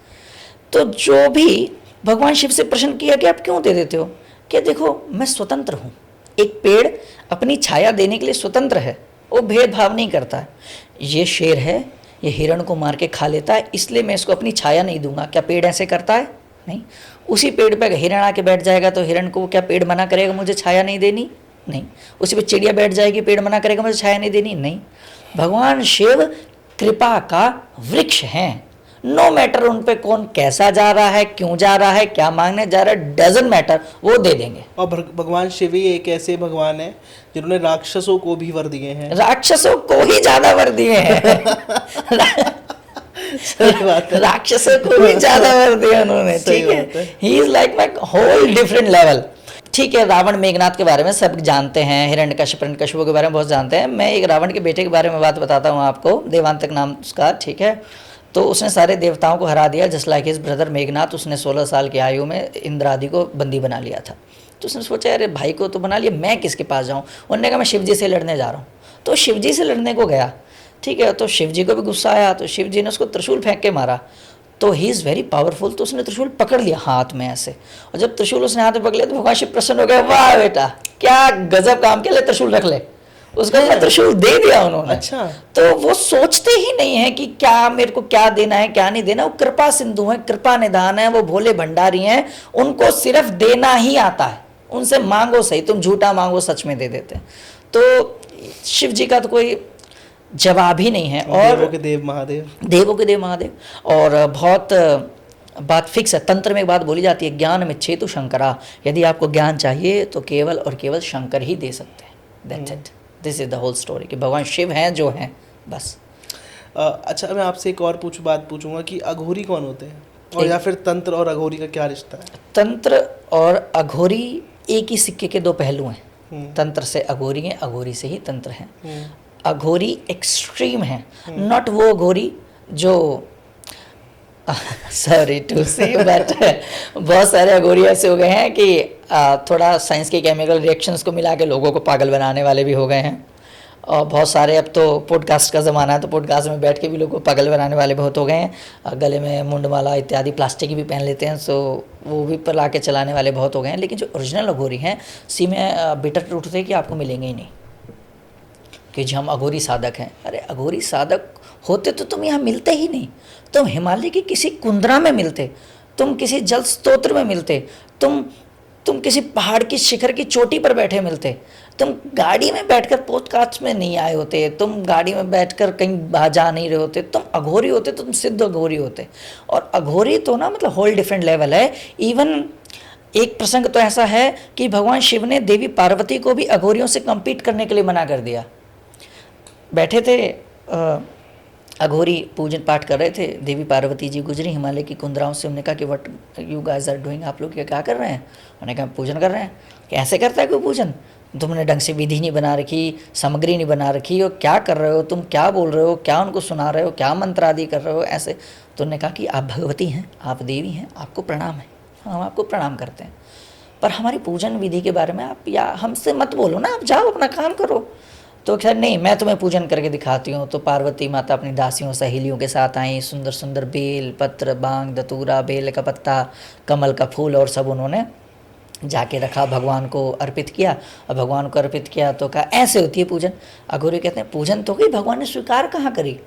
तो जो भी भगवान शिव से प्रश्न किया कि आप क्यों दे देते हो? कि देखो मैं स्वतंत्र हूँ, एक पेड़ अपनी छाया देने के लिए स्वतंत्र है, वो भेदभाव नहीं करता है। ये शेर है, ये हिरण को मार के खा लेता है, इसलिए मैं इसको अपनी छाया नहीं दूंगा। क्या पेड़ ऐसे करता है? नहीं। उसी पेड़ पे हिरण आके बैठ जाएगा तो हिरण को क्या पेड़ मना करेगा मुझे छाया नहीं देनी? नहीं। उसी पे चिड़िया बैठ जाएगी, पेड़ मना करेगा मुझे छाया नहीं देनी? नहीं। भगवान शिव कृपा का वृक्ष हैं, नो मैटर उन पे कौन कैसा जा रहा है, क्यों जा रहा है, क्या मांगने जा रहा है, डजंट मैटर, वो दे देंगे। और भगवान शिव ही एक ऐसे भगवान है जिन्होंने राक्षसों को भी वर दिए हैं, राक्षसों को ही ज्यादा वर दिए हैं। राक्षसों को भी ज्यादा वर दिया उन्होंने। ठीक है, he is like my whole different level. ठीक है, रावण मेघनाथ के बारे में सब जानते हैं, हिरण्यकश्यप के बारे में बहुत जानते हैं। मैं एक रावण के बेटे के बारे में बात बताता हूँ आपको, देवांतक नाम उसका। ठीक है, तो उसने सारे देवताओं को हरा दिया, just like his brother Meghnath. उसने 16 साल की आयु में इंद्र आदि को बंदी बना लिया था। तो उसने सोचा अरे भाई को तो बना लिया, मैं किसके पास जाऊँ? उन्होंने कहा मैं शिव जी से लड़ने जा रहा हूँ। तो शिव जी से लड़ने को गया। ठीक है, तो शिव जी को भी गुस्सा आया, तो शिव जी ने उसको त्रिशूल फेंक के मारा। तो ही इज़ वेरी पावरफुल। तो उसने त्रिशूल पकड़ लिया हाथ में ऐसे, और जब त्रिशूल उसने हाथ में पकड़ लिया तो भगवान शिव प्रसन्न हो गए, वाह बेटा क्या गजब काम किया, ले त्रिशूल रख ले। उसको अपना त्रिशूल दे दिया उन्होंने। अच्छा। तो वो सोचते ही नहीं है कि क्या मेरे को क्या देना है क्या नहीं देना, वो कृपा सिंधु है, कृपा निधान है, वो भोले भंडारी हैं, उनको सिर्फ देना ही आता है। उनसे मांगो सही, तुम झूठा मांगो सच में दे देते हैं। तो शिव जी का तो कोई जवाब ही नहीं है। और देवों के देव महादेव, देवों के देव महादेव। और बहुत बात फिक्स है, तंत्र में एक बात बोली जाती है, ज्ञान में छेतु शंकरा, यदि आपको ज्ञान चाहिए तो केवल और केवल शंकर ही दे सकते हैं। That's it, this is the whole story, कि भगवान शिव हैं जो हैं, बस। अच्छा, मैं आपसे एक और बात पूछूंगा कि अघोरी कौन होते हैं, और या फिर तंत्र और अघोरी का क्या रिश्ता है? तंत्र और अघोरी एक ही सिक्के के दो पहलू हैं। तंत्र से अघोरी है, अघोरी से ही तंत्र है। अघोरी एक्सट्रीम है, नॉट वो अघोरी जो सॉरी टू से बट बहुत सारे अघोरी ऐसे हो गए हैं कि थोड़ा साइंस के केमिकल रिएक्शंस को मिला के लोगों को पागल बनाने वाले भी हो गए हैं। और बहुत सारे, अब तो पॉडकास्ट का ज़माना है, तो पॉडकास्ट में बैठ के भी लोगों को पागल बनाने वाले बहुत हो गए हैं। गले में मुंडमाला इत्यादि प्लास्टिक की भी पहन लेते हैं, सो वो भी पर ला के चलाने वाले बहुत हो गए हैं। लेकिन जो ओरिजिनल अघोरी हैं, सी में बिटर ट्रूथ है कि आपको मिलेंगे ही नहीं कि जो हम अघोरी साधक हैं। अरे अघोरी साधक होते तो तुम यहाँ मिलते ही नहीं, तुम हिमालय की किसी कुंदरा में मिलते, तुम किसी जल स्तोत्र में मिलते, तुम किसी पहाड़ की शिखर की चोटी पर बैठे मिलते, तुम गाड़ी में बैठकर पॉडकास्ट में नहीं आए होते, तुम गाड़ी में बैठकर कहीं जा नहीं रहे होते, तुम अघोरी होते तो तुम सिद्ध अघोरी होते। और अघोरी तो ना मतलब होल डिफरेंट लेवल है। इवन एक प्रसंग तो ऐसा है कि भगवान शिव ने देवी पार्वती को भी अघोरियों से कम्पीट करने के लिए मना कर दिया। बैठे थे अघोरी पूजन पाठ कर रहे थे, देवी पार्वती जी गुजरी हिमालय की कुंदराओं से। उन्होंने कहा कि what you guys are doing, आप लोग क्या कर रहे हैं? उन्होंने कहा पूजन कर रहे हैं। कैसे करता है कोई पूजन? तुमने ढंग से विधि नहीं बना रखी, सामग्री नहीं बना रखी, और क्या कर रहे हो तुम, क्या बोल रहे हो, क्या उनको सुना रहे हो, क्या मंत्र आदि कर रहे हो ऐसे। तो उन्होंने कहा कि आप भगवती हैं, आप देवी हैं, आपको प्रणाम है, हम आपको प्रणाम करते हैं, पर हमारी पूजन विधि के बारे में आप या हमसे मत बोलो ना, आप जाओ अपना काम करो। तो खैर नहीं, मैं तुम्हें पूजन करके दिखाती हूँ। तो पार्वती माता अपनी दासियों सहेलियों के साथ आई, सुंदर सुंदर बेल पत्र, बांग, दतूरा, बेल का पत्ता, कमल का फूल और सब उन्होंने जाके रखा, भगवान को अर्पित किया। और भगवान को अर्पित किया तो कहा ऐसे होती है पूजन। अघोरी कहते हैं पूजन तो की, भगवान ने स्वीकार कहाँ करी?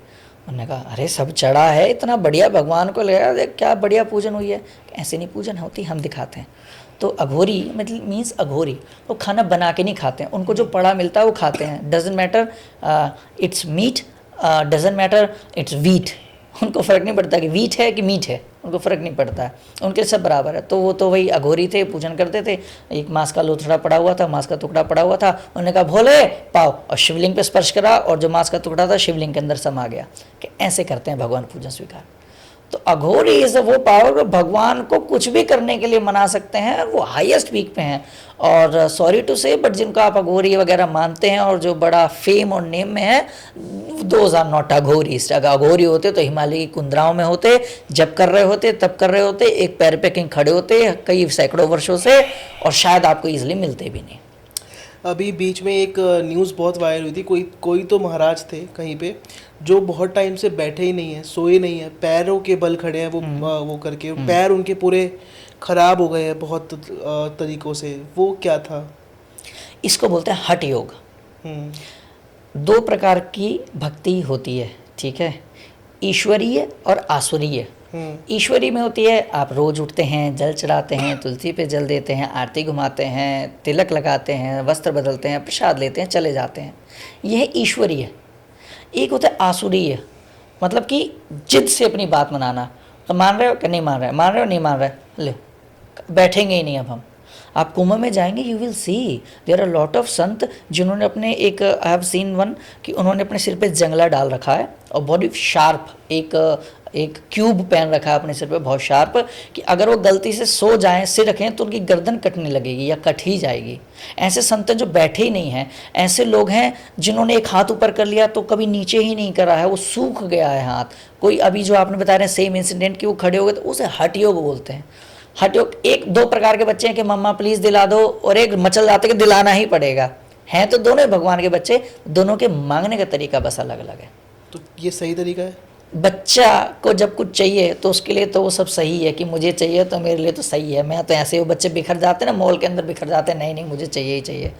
उन्होंने कहा अरे सब चढ़ा है, इतना बढ़िया भगवान को लगा, देख क्या बढ़िया पूजन हुई है। ऐसे नहीं पूजन होती, हम दिखाते हैं। तो अघोरी मतलब मीन्स अघोरी, वो खाना बना के नहीं खाते हैं, उनको जो पड़ा मिलता है वो खाते हैं। Doesn't matter it's meat, doesn't matter it's wheat, उनको फ़र्क नहीं पड़ता कि वीट है कि मीट है, उनको फ़र्क नहीं पड़ता है, उनके सब बराबर है। तो वो तो वही अघोरी थे, पूजन करते थे। एक मांस का लोथड़ा पड़ा हुआ था, मांस का टुकड़ा पड़ा हुआ था, उन्होंने कहा भोले पाओ, और शिवलिंग पे स्पर्श करा, और जो मांस का टुकड़ा था शिवलिंग के अंदर समा गया। कि ऐसे करते हैं भगवान पूजन स्वीकार। तो अघोरी इज वो पावर, भगवान को कुछ भी करने के लिए मना सकते हैं, वो हाईएस्ट पीक पे हैं। और सॉरी टू से बट जिनको आप अघोरी वगैरह मानते हैं और जो बड़ा फेम और नेम में है, दोज आर नॉट अघोरीज। अगर अघोरी होते तो हिमालय की कुंदराओं में होते, जब कर रहे होते तब कर रहे होते, एक पैर पे कहीं खड़े होते कई सैकड़ों वर्षों से, और शायद आपको ईजिली मिलते भी नहीं। अभी बीच में एक न्यूज़ बहुत वायरल हुई थी, कोई तो महाराज थे कहीं पे, जो बहुत टाइम से बैठे ही नहीं है, सोए नहीं है, पैरों के बल खड़े हैं, वो करके पैर उनके पूरे खराब हो गए हैं बहुत तरीकों से। वो क्या था? इसको बोलते हैं हठ योग। दो प्रकार की भक्ति होती है, ठीक है, ईश्वरीय और आसुरीय। ईश्वरी में होती है आप रोज उठते हैं, जल चढ़ाते हैं, तुलसी पे जल देते हैं, आरती घुमाते हैं, तिलक लगाते हैं, वस्त्र बदलते हैं, प्रसाद लेते हैं, चले जाते हैं, यह है ईश्वरीय। एक होता है आसुरीय, मतलब कि जिद से अपनी बात मनाना। तो मान रहे हो कि नहीं मान रहे, मान रहे हो नहीं मान रहे, ले बैठेंगे ही नहीं अब हम। आप कुंभ में जाएंगे, you will see there are lot of sant जिन्होंने अपने एक, आई हैव सीन वन, कि उन्होंने अपने सिर पे जंगला डाल रखा है और बहुत शार्प एक क्यूब पहन रखा है अपने सिर पे बहुत शार्प, कि अगर वो गलती से सो जाएं, सिर रखें तो उनकी गर्दन कटने लगेगी या कट ही जाएगी। ऐसे संत जो बैठे ही नहीं हैं, ऐसे लोग हैं जिन्होंने एक हाथ ऊपर कर लिया तो कभी नीचे ही नहीं करा है, वो सूख गया है हाथ। कोई अभी जो आपने बता रहे हैं सेम इंसिडेंट कि वो खड़े हो गए, तो उसे हठ योग बोलते हैं। हठ योग, एक दो प्रकार के बच्चे हैं कि मम्मा प्लीज़ दिला दो, और एक मचल जाते कि दिलाना ही पड़ेगा। हैं तो दोनों भगवान के बच्चे, दोनों के मांगने का तरीका बस अलग अलग है। तो ये सही तरीका है? बच्चा को जब कुछ चाहिए तो उसके लिए तो वो सब सही है कि मुझे चाहिए तो मेरे लिए तो सही है। मैं तो ऐसे वो बच्चे बिखर जाते हैं ना, मॉल के अंदर बिखर जाते हैं, नहीं नहीं मुझे चाहिए ही चाहिए।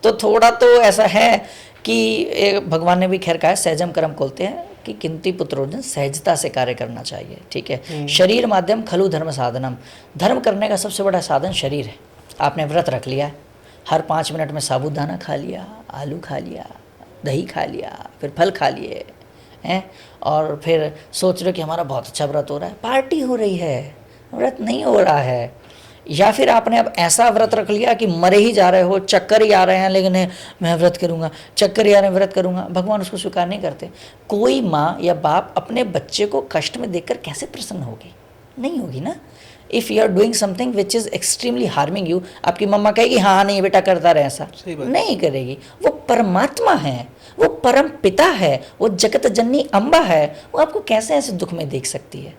तो थोड़ा तो ऐसा है कि भगवान ने भी खैर कहा है, सहजम कर्म खोलते हैं कि किंती पुत्रोजन, सहजता से कार्य करना चाहिए, ठीक है। शरीर माध्यम खलु धर्म साधनम, धर्म करने का सबसे बड़ा साधन शरीर है। आपने व्रत रख लिया है, हर 5 मिनट में साबूदाना खा लिया, आलू खा लिया, दही खा लिया, फिर फल खा लिए हैं, और फिर सोच रहे हो कि हमारा बहुत अच्छा व्रत हो रहा है, पार्टी हो रही है, व्रत नहीं हो रहा है। या फिर आपने अब ऐसा व्रत रख लिया कि मरे ही जा रहे हो, चक्कर ही आ रहे हैं, लेकिन मैं व्रत करूँगा, चक्कर ही आ रहे हैं, व्रत करूँगा। भगवान उसको स्वीकार नहीं करते। कोई माँ या बाप अपने बच्चे को कष्ट में देखकर कैसे प्रसन्न होगी? नहीं होगी ना। If you are doing something which is extremely harming you, आपकी मम्मा कहेगी हाँ नहीं बेटा करता रहे, ऐसा नहीं करेगी। वो परमात्मा है, वो परम पिता है, वो जगत जननी अम्बा है, वो आपको कैसे ऐसे दुख में देख सकती है?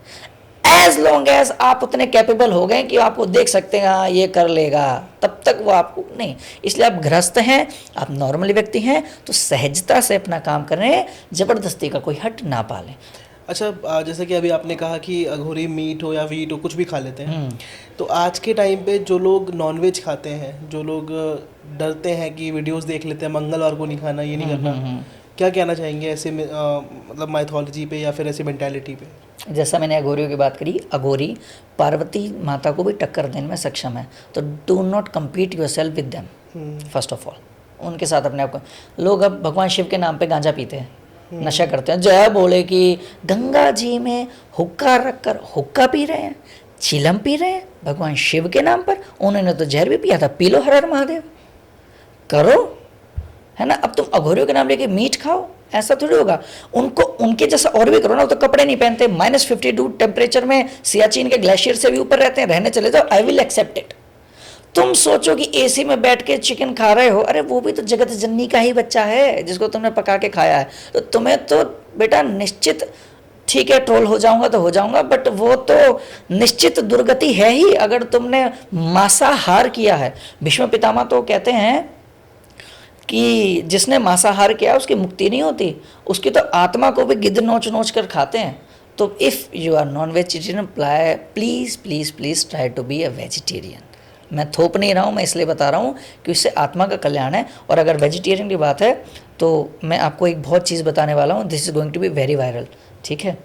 एज लॉन्ग एज आप उतने कैपेबल हो गए कि आपको देख सकते हैं हाँ ये कर लेगा, तब तक वो आपको नहीं। इसलिए आप गृहस्थ हैं, आप नॉर्मली व्यक्ति हैं, तो सहजता से अपना काम करें, जबरदस्ती का कोई हट ना पालें। अच्छा, जैसे कि अभी आपने कहा कि अघोरी मीट हो या वीट हो कुछ भी खा लेते हैं, तो आज के टाइम पे जो लोग नॉनवेज खाते हैं, जो लोग डरते हैं कि वीडियोस देख लेते हैं मंगलवार को नहीं खाना, ये नहीं करना, क्या कहना चाहेंगे ऐसे मतलब माइथोलॉजी पे या फिर ऐसी मेंटालिटी पे? जैसा मैंने अघोरियों की बात करी, अघोरी पार्वती माता को भी टक्कर देने में सक्षम है, तो do not compete your self with them first of all. उनके साथ अपने आप को, लोग अब भगवान शिव के नाम पे गांजा पीते हैं, नशा करते हैं, जय बोले कि गंगा जी में हुक्का रखकर हुक्का पी रहे हैं, चिलम पी रहे हैं भगवान शिव के नाम पर। उन्होंने तो जहर भी पिया था, पी लो हर हर महादेव, करो, है ना। अब तुम अघोरियों के नाम लेके मीट खाओ, ऐसा थोड़ी होगा। उनको उनके जैसा और भी करो ना। वो तो कपड़े नहीं पहनते, -52 टेम्परेचर में सियाचिन के ग्लेशियर से भी ऊपर रहते हैं, रहने चले जाओ, आई विल एक्सेप्ट इट। तुम सोचो कि एसी में बैठ के चिकन खा रहे हो, अरे वो भी तो जगत जननी का ही बच्चा है जिसको तुमने पका के खाया है। तो तुम्हें तो बेटा निश्चित, ठीक है ट्रोल हो जाऊंगा तो हो जाऊंगा, बट वो तो निश्चित दुर्गति है ही अगर तुमने मांसाहार किया है। भीष्म पितामह तो कहते हैं कि जिसने मांसाहार किया उसकी मुक्ति नहीं होती, उसकी तो आत्मा को भी गिद्ध नोच नोच कर खाते हैं। तो if you are non vegetarian, please please please try to be a vegetarian. मैं थोप नहीं रहा हूँ, मैं इसलिए बता रहा हूँ कि उससे आत्मा का कल्याण है। और अगर वेजिटेरियन की बात है तो मैं आपको एक बहुत चीज़ बताने वाला हूँ, this is going to be very viral, ठीक है।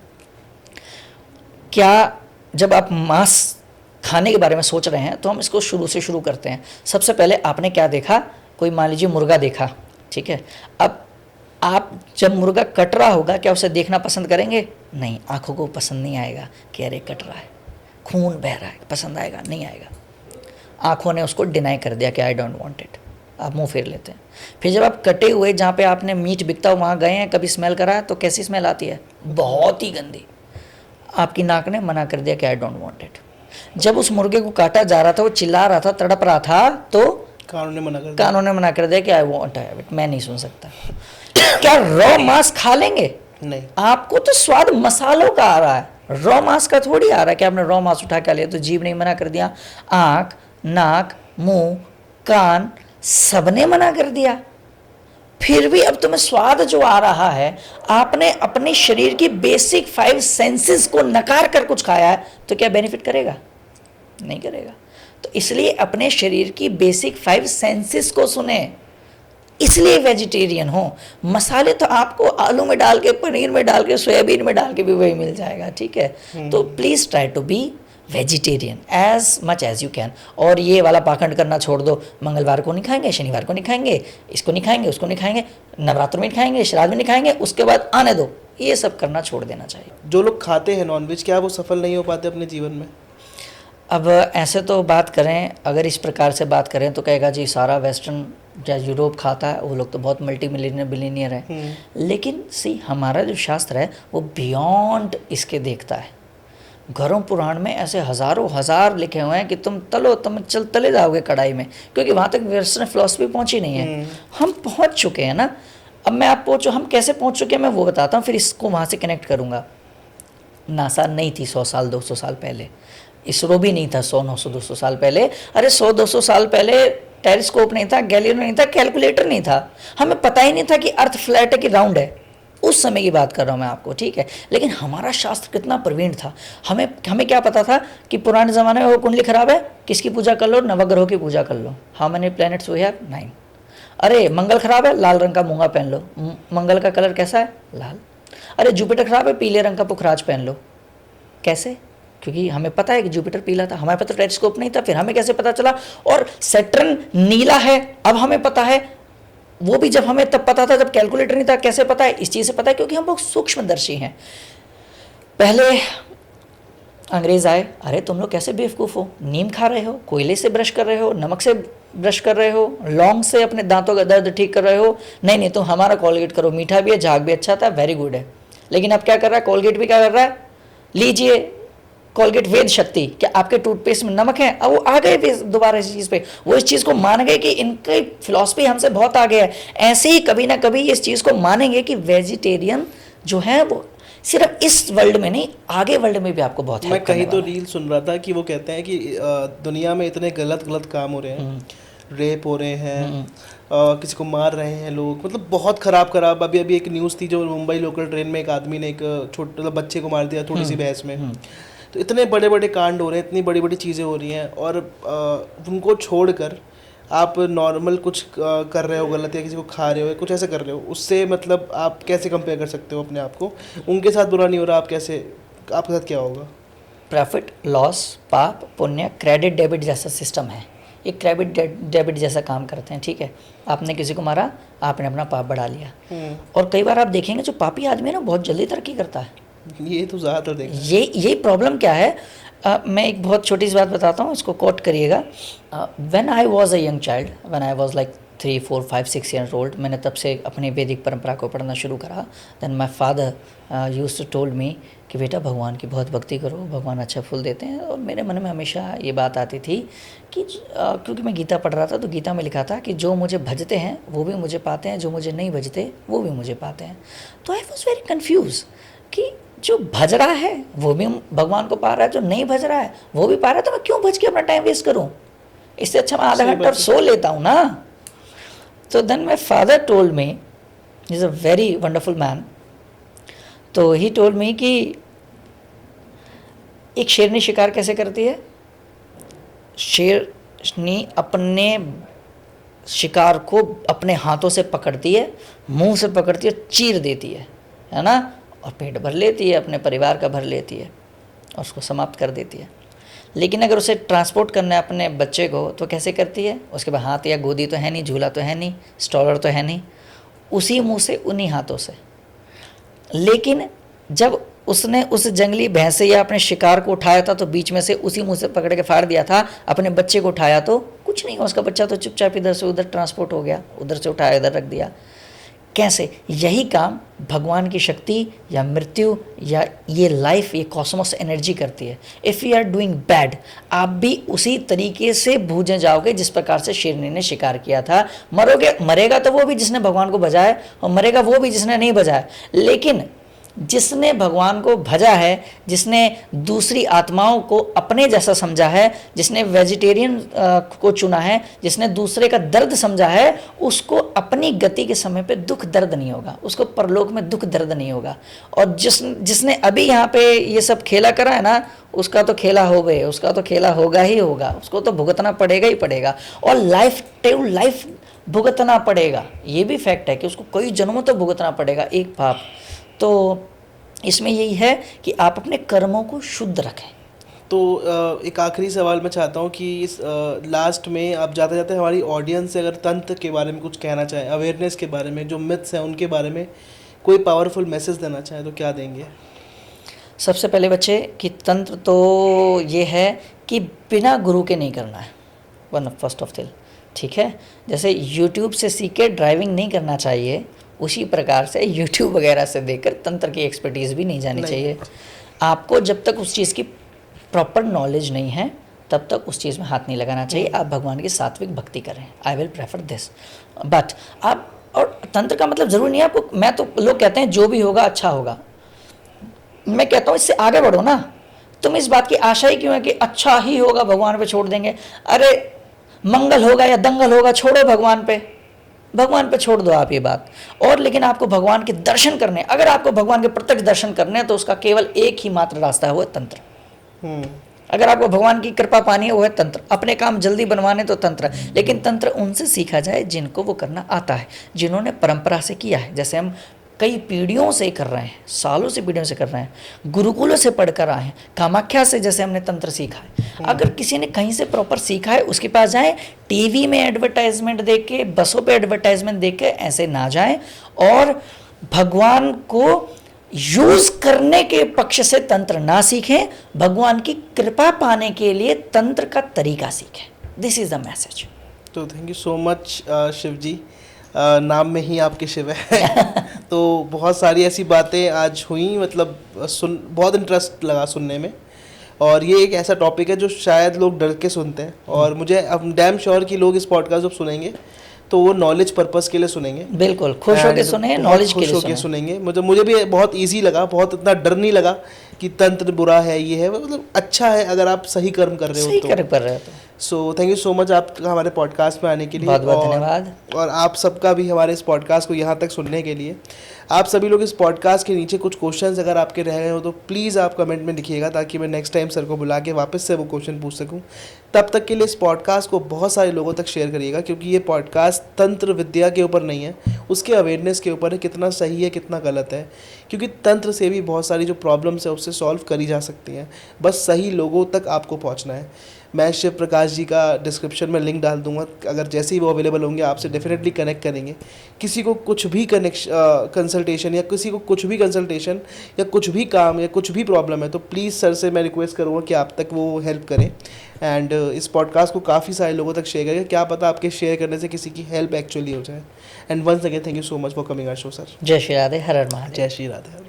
क्या जब आप मांस खाने के बारे में सोच रहे हैं तो हम इसको शुरू से शुरू करते हैं। सबसे पहले आपने क्या देखा, कोई मान लीजिए मुर्गा देखा, ठीक है। अब आप जब मुर्गा कट रहा होगा क्या उसे देखना पसंद करेंगे? नहीं, आंखों को पसंद नहीं आएगा कि अरे कट रहा है, खून बह रहा है, पसंद आएगा? नहीं आएगा। आंखों ने उसको डिनाई कर दिया कि आई डोंट वांट इट, आप मुंह फेर लेते हैं। फिर जब आप कटे हुए जहाँ पे आपने मीट बिकता हो वहाँ गए हैं, कभी स्मेल करा तो कैसी स्मेल आती है? बहुत ही गंदी। आपकी नाक ने मना कर दिया कि आई डोंट वांट इट। जब उस मुर्गे को काटा जा रहा था, वो चिल्ला रहा था, तड़प रहा था, तो कानून ने मना कर दिया कि आई वांट हैव इट, मैं नहीं सुन सकता। क्या रॉ मांस खा लेंगे? नहीं। आपको तो स्वाद मसालों का आ रहा है, रॉ मांस का थोड़ी आ रहा है कि आपने रॉ मांस उठा के लिया तो जीभ ने मना कर दिया, आंख, नाक, मुंह, कान सबने मना कर दिया। फिर भी अब तुम्हें स्वाद जो आ रहा है, आपने अपने शरीर की बेसिक 5 सेंसेस को नकार कर कुछ खाया है, तो क्या बेनिफिट करेगा? नहीं करेगा। तो इसलिए अपने शरीर की बेसिक 5 सेंसेस को सुने, इसलिए वेजिटेरियन हो। मसाले तो आपको आलू में डाल के, पनीर में डाल के, सोयाबीन में डाल के भी वही मिल जाएगा, ठीक है। तो please try to be vegetarian as much as you can. और ये वाला पाखंड करना छोड़ दो, मंगलवार को नहीं खाएंगे, शनिवार को नहीं खाएंगे, इसको नहीं खाएंगे, उसको नहीं खाएंगे, नवरात्र में नहीं खाएंगे, श्राद्ध में नहीं खाएंगे, उसके बाद आने दो, ये सब करना छोड़ देना चाहिए। जो लोग खाते हैं नॉनवेज, क्या वो सफल नहीं हो पाते अपने जीवन में? अब ऐसे तो बात करें, अगर इस प्रकार से बात करें तो कहेगा जी सारा वेस्टर्न या यूरोप खाता है, वो लोग तो बहुत मल्टी मिलियनियर बिलियनियर है। लेकिन सी हमारा जो शास्त्र है वो बियॉन्ड इसके देखता है। घरों पुराण में ऐसे हज़ारों हजार लिखे हुए हैं कि तुम तलो, तुम तले जाओगे कढ़ाई में, क्योंकि वहाँ तक वेस्टर्न फिलॉसफी पहुँची नहीं है। हम पहुँच चुके हैं ना। अब मैं आप पहुँचो, हम कैसे पहुँच चुके हैं मैं वो बताता हूँ, फिर इसको वहाँ से कनेक्ट करूँगा। नासा नहीं थी 100 साल 200 साल पहले, इसरो भी नहीं था 100 900 200 साल पहले। अरे 100 200 साल पहले टेलीस्कोप नहीं था, गैलीलियो नहीं था, कैलकुलेटर नहीं था, हमें पता ही नहीं था कि अर्थ फ्लैट है कि राउंड है। उस समय की बात कर रहा हूँ मैं आपको, ठीक है। लेकिन हमारा शास्त्र कितना प्रवीण था, हमें हमें क्या पता था कि पुराने ज़माने में वो कुंडली खराब है, किसकी पूजा कर लो, नवग्रहों की पूजा कर लो। How many planets we have? 9। अरे मंगल खराब है, लाल रंग का मूंगा पहन लो। मंगल का कलर कैसा है? लाल। अरे जुपिटर खराब है, पीले रंग का पुखराज पहन लो। कैसे? क्योंकि हमें पता है कि जुपिटर पीला था, हमारे पास तो टेलीस्कोप नहीं था, फिर हमें कैसे पता चला? और सैटर्न नीला है, अब हमें पता है। वो भी जब हमें तब पता था जब कैलकुलेटर नहीं था। कैसे पता है? इस चीज़ से पता है क्योंकि हम बहुत सूक्ष्मदर्शी हैं। पहले अंग्रेज आए, अरे तुम लोग कैसे बेवकूफ़ हो, नीम खा रहे हो, कोयले से ब्रश कर रहे हो, नमक से ब्रश कर रहे हो, लौंग से अपने दांतों का दर्द ठीक कर रहे हो। नहीं नहीं, तुम हमारा कोलगेट करो, मीठा भी है, झाग भी अच्छा था, वेरी गुड है। लेकिन अब क्या कर रहा है? कोलगेट भी क्या कर रहा है? लीजिए कोलगेट वेद शक्ति, क्या आपके टूथपेस्ट में नमक है? अब वो आ गए दोबारा इस चीज़ पे, वो इस चीज़ को मान गए कि इनकी फिलॉसफी हमसे बहुत आगे है। ऐसे ही कभी ना कभी इस चीज़ को मानेंगे कि वेजिटेरियन जो है वो सिर्फ इस वर्ल्ड में नहीं, आगे वर्ल्ड में भी आपको बहुत मैं हेल्प कहीं करने तो वाला है। रील सुन रहा था कि वो कहते हैं कि दुनिया में इतने गलत गलत काम हो रहे हैं, रेप हो रहे हैं, किसी को मार रहे हैं लोग, मतलब बहुत खराब खराब। अभी अभी एक न्यूज़ थी जो मुंबई लोकल ट्रेन में एक आदमी ने एक छोटे मतलब बच्चे को मार दिया थोड़ी सी बहस में। तो इतने बड़े बड़े कांड हो रहे हैं, इतनी बड़ी बड़ी चीज़ें हो रही हैं, और उनको छोड़कर आप नॉर्मल कुछ कर रहे हो गलत, या किसी को खा रहे हो, कुछ ऐसे कर रहे हो, उससे मतलब आप कैसे कंपेयर कर सकते हो अपने आप को? उनके साथ बुरा नहीं हो रहा, आप कैसे, आपके साथ क्या होगा? प्रॉफिट लॉस, पाप पुण्य, क्रेडिट डेबिट जैसा सिस्टम है। ये क्रेडिट डेबिट जैसा काम करते हैं, ठीक है। आपने किसी को मारा, आपने अपना पाप बढ़ा लिया। और कई बार आप देखेंगे जो पापी आदमी है ना, बहुत जल्दी तरक्की करता है। ये तो ज़्यादातर देखा है। यही प्रॉब्लम क्या है? मैं एक बहुत छोटी सी बात बताता हूँ, इसको कोट करिएगा। When I was a young child, when I was like 3, 4, 5, 6 years old, मैंने तब से अपनी वैदिक परंपरा को पढ़ना शुरू करा। Then my father used to told me कि बेटा भगवान की बहुत भक्ति करो, भगवान अच्छा फल देते हैं। और मेरे मन में हमेशा ये बात आती थी कि क्योंकि मैं गीता पढ़ रहा था, तो गीता में लिखा था कि जो मुझे भजते हैं वो भी मुझे पाते हैं, जो मुझे नहीं भजते वो भी मुझे पाते हैं। तो आई वॉज वेरी कन्फ्यूज कि जो भज रहा है वो भी भगवान को पा रहा है, जो नहीं भज रहा है वो भी पा रहा है, तो मैं क्यों भज के अपना टाइम वेस्ट करूं? इससे अच्छा मैं आधा घंटा और सो लेता हूं ना। तो then my father told me, he is a very wonderful man, तो ही टोल्ड मी कि एक शेरनी शिकार कैसे करती है? शेरनी अपने शिकार को अपने हाथों से पकड़ती है, मुंह से पकड़ती है, चीर देती है ना, और पेट भर लेती है, अपने परिवार का भर लेती है और उसको समाप्त कर देती है। लेकिन अगर उसे ट्रांसपोर्ट करना है अपने बच्चे को, तो कैसे करती है? उसके पास हाथ या गोदी तो है नहीं, झूला तो है नहीं, स्ट्रॉलर तो है नहीं, उसी मुंह से उन्हीं हाथों से। लेकिन जब उसने उस जंगली भैंसे या अपने शिकार को उठाया था, तो बीच में से उसी मुंह से पकड़ के फाड़ दिया था। अपने बच्चे को उठाया तो कुछ नहीं, उसका बच्चा तो चुपचाप इधर से उधर ट्रांसपोर्ट हो गया, उधर से उठाया इधर रख दिया। कैसे? यही काम भगवान की शक्ति या मृत्यु या ये लाइफ, ये कॉस्मोस एनर्जी करती है। If you are doing bad, आप भी उसी तरीके से भूजे जाओगे जिस प्रकार से शेरनी ने शिकार किया था। मरोगे, मरेगा तो वो भी जिसने भगवान को भजा है, और मरेगा वो भी जिसने नहीं भजा है। लेकिन जिसने भगवान को भजा है, जिसने दूसरी आत्माओं को अपने जैसा समझा है, जिसने वेजिटेरियन को चुना है, जिसने दूसरे का दर्द समझा है, उसको अपनी गति के समय पे दुख दर्द नहीं होगा, उसको परलोक में दुख दर्द नहीं होगा। और जिसने अभी यहाँ पे ये सब खेला करा है ना, उसका तो खेला हो गए, उसका तो खेला होगा ही होगा, उसको तो भुगतना पड़ेगा ही पड़ेगा, और लाइफ भुगतना पड़ेगा। ये भी फैक्ट है कि उसको कई जन्मों तो भुगतना पड़ेगा एक पाप। तो इसमें यही है कि आप अपने कर्मों को शुद्ध रखें। तो एक आखिरी सवाल मैं चाहता हूँ कि इस लास्ट में आप जाते जाते हमारी ऑडियंस से अगर तंत्र के बारे में कुछ कहना चाहें, अवेयरनेस के बारे में, जो मिथ्स हैं उनके बारे में कोई पावरफुल मैसेज देना चाहें, तो क्या देंगे? सबसे पहले बच्चे कि तंत्र तो ये है कि बिना गुरु के नहीं करना है, फर्स्ट ऑफ थिंग, ठीक है। जैसे यूट्यूब से सीख के ड्राइविंग नहीं करना चाहिए, उसी प्रकार से यूट्यूब वगैरह से देखकर तंत्र की एक्सपर्टीज़ भी नहीं जानी चाहिए। आपको जब तक उस चीज़ की प्रॉपर नॉलेज नहीं है, तब तक उस चीज़ में हाथ नहीं लगाना चाहिए। आप भगवान की सात्विक भक्ति करें, I will prefer this. But आप, और तंत्र का मतलब ज़रूरी नहीं है आपको, मैं तो, लोग कहते हैं जो भी होगा अच्छा होगा, मैं कहता हूँ इससे आगे बढ़ो ना। तुम इस बात की आशा ही क्यों है कि अच्छा ही होगा, भगवान पे छोड़ देंगे? अरे मंगल होगा या दंगल होगा, छोड़ो भगवान पे, भगवान पे छोड़ दो आप ये बात। और लेकिन आपको भगवान के दर्शन करने, अगर आपको भगवान के प्रत्यक्ष दर्शन करने हैं तो उसका केवल एक ही मात्र रास्ता है, वो है तंत्र। अगर आपको भगवान की कृपा पानी है वो है तंत्र। अपने काम जल्दी बनवाने तो तंत्र, लेकिन तंत्र उनसे सीखा जाए जिनको वो करना आता है, जिन्होंने परंपरा से किया है। जैसे हम कई पीढ़ियों से कर रहे हैं, सालों से पीढ़ियों से कर रहे हैं, गुरुकुलों से पढ़कर आए हैं, कामाख्या से जैसे हमने तंत्र सीखा है। अगर किसी ने कहीं से प्रॉपर सीखा है उसके पास जाएं, टीवी में एडवर्टाइजमेंट देख के, बसों पे एडवर्टाइजमेंट देख के ऐसे ना जाएं, और भगवान को यूज करने के पक्ष से तंत्र ना सीखें, भगवान की कृपा पाने के लिए तंत्र का तरीका सीखें। This is the message. तो thank you so much Shiv ji, नाम में ही आपके शिव है। तो बहुत सारी ऐसी बातें आज हुई, मतलब बहुत इंटरेस्ट लगा सुनने में। और ये एक ऐसा टॉपिक है जो शायद लोग डर के सुनते हैं, और मुझे अब डैम श्योर कि लोग इस पॉडकास्ट जब सुनेंगे तो वो नॉलेज पर्पस के लिए सुनेंगे। बिल्कुल खुश होकर सुने, नॉलेज के लिए सुनेंगे। मुझे भी बहुत इजी लगा, बहुत इतना डर नहीं लगा कि तंत्र बुरा है, ये है, मतलब अच्छा है अगर आप सही कर्म कर रहे हो, सही कर्म कर रहे हो तो। So thank you so much आपका हमारे पॉडकास्ट में आने के लिए, बहुत बहुत धन्यवाद। और आप सबका भी हमारे इस पॉडकास्ट को यहाँ तक सुनने के लिए। आप सभी लोग इस पॉडकास्ट के नीचे कुछ क्वेश्चंस अगर आपके रह गए हो तो प्लीज़ आप कमेंट में लिखिएगा, ताकि मैं नेक्स्ट टाइम सर को बुला के वापस से वो क्वेश्चन पूछ सकूं। तब तक के लिए इस पॉडकास्ट को बहुत सारे लोगों तक शेयर करिएगा, क्योंकि ये पॉडकास्ट तंत्र विद्या के ऊपर नहीं है, उसके अवेयरनेस के ऊपर है, कितना सही है कितना गलत है। क्योंकि तंत्र से भी बहुत सारी जो प्रॉब्लम्स है उससे सॉल्व करी जा सकती हैं, बस सही लोगों तक आपको पहुँचना है। मैं शिव प्रकाश जी का डिस्क्रिप्शन में लिंक डाल दूंगा, अगर जैसे ही वो अवेलेबल होंगे आपसे डेफिनेटली कनेक्ट करेंगे। किसी को कुछ भी कंसल्टेशन या किसी को कुछ भी कंसल्टेशन या कुछ भी काम या कुछ भी प्रॉब्लम है तो प्लीज़ सर से मैं रिक्वेस्ट करूँगा कि आप तक वो हेल्प करें। एंड इस पॉडकास्ट को काफ़ी सारे लोगों तक शेयर करें, क्या पता आपके शेयर करने से किसी की हेल्प एक्चुअली हो जाए। And once again thank you so much for coming our show sir. जय श्री राधे, हर हर महादेव। जय श्री राधे।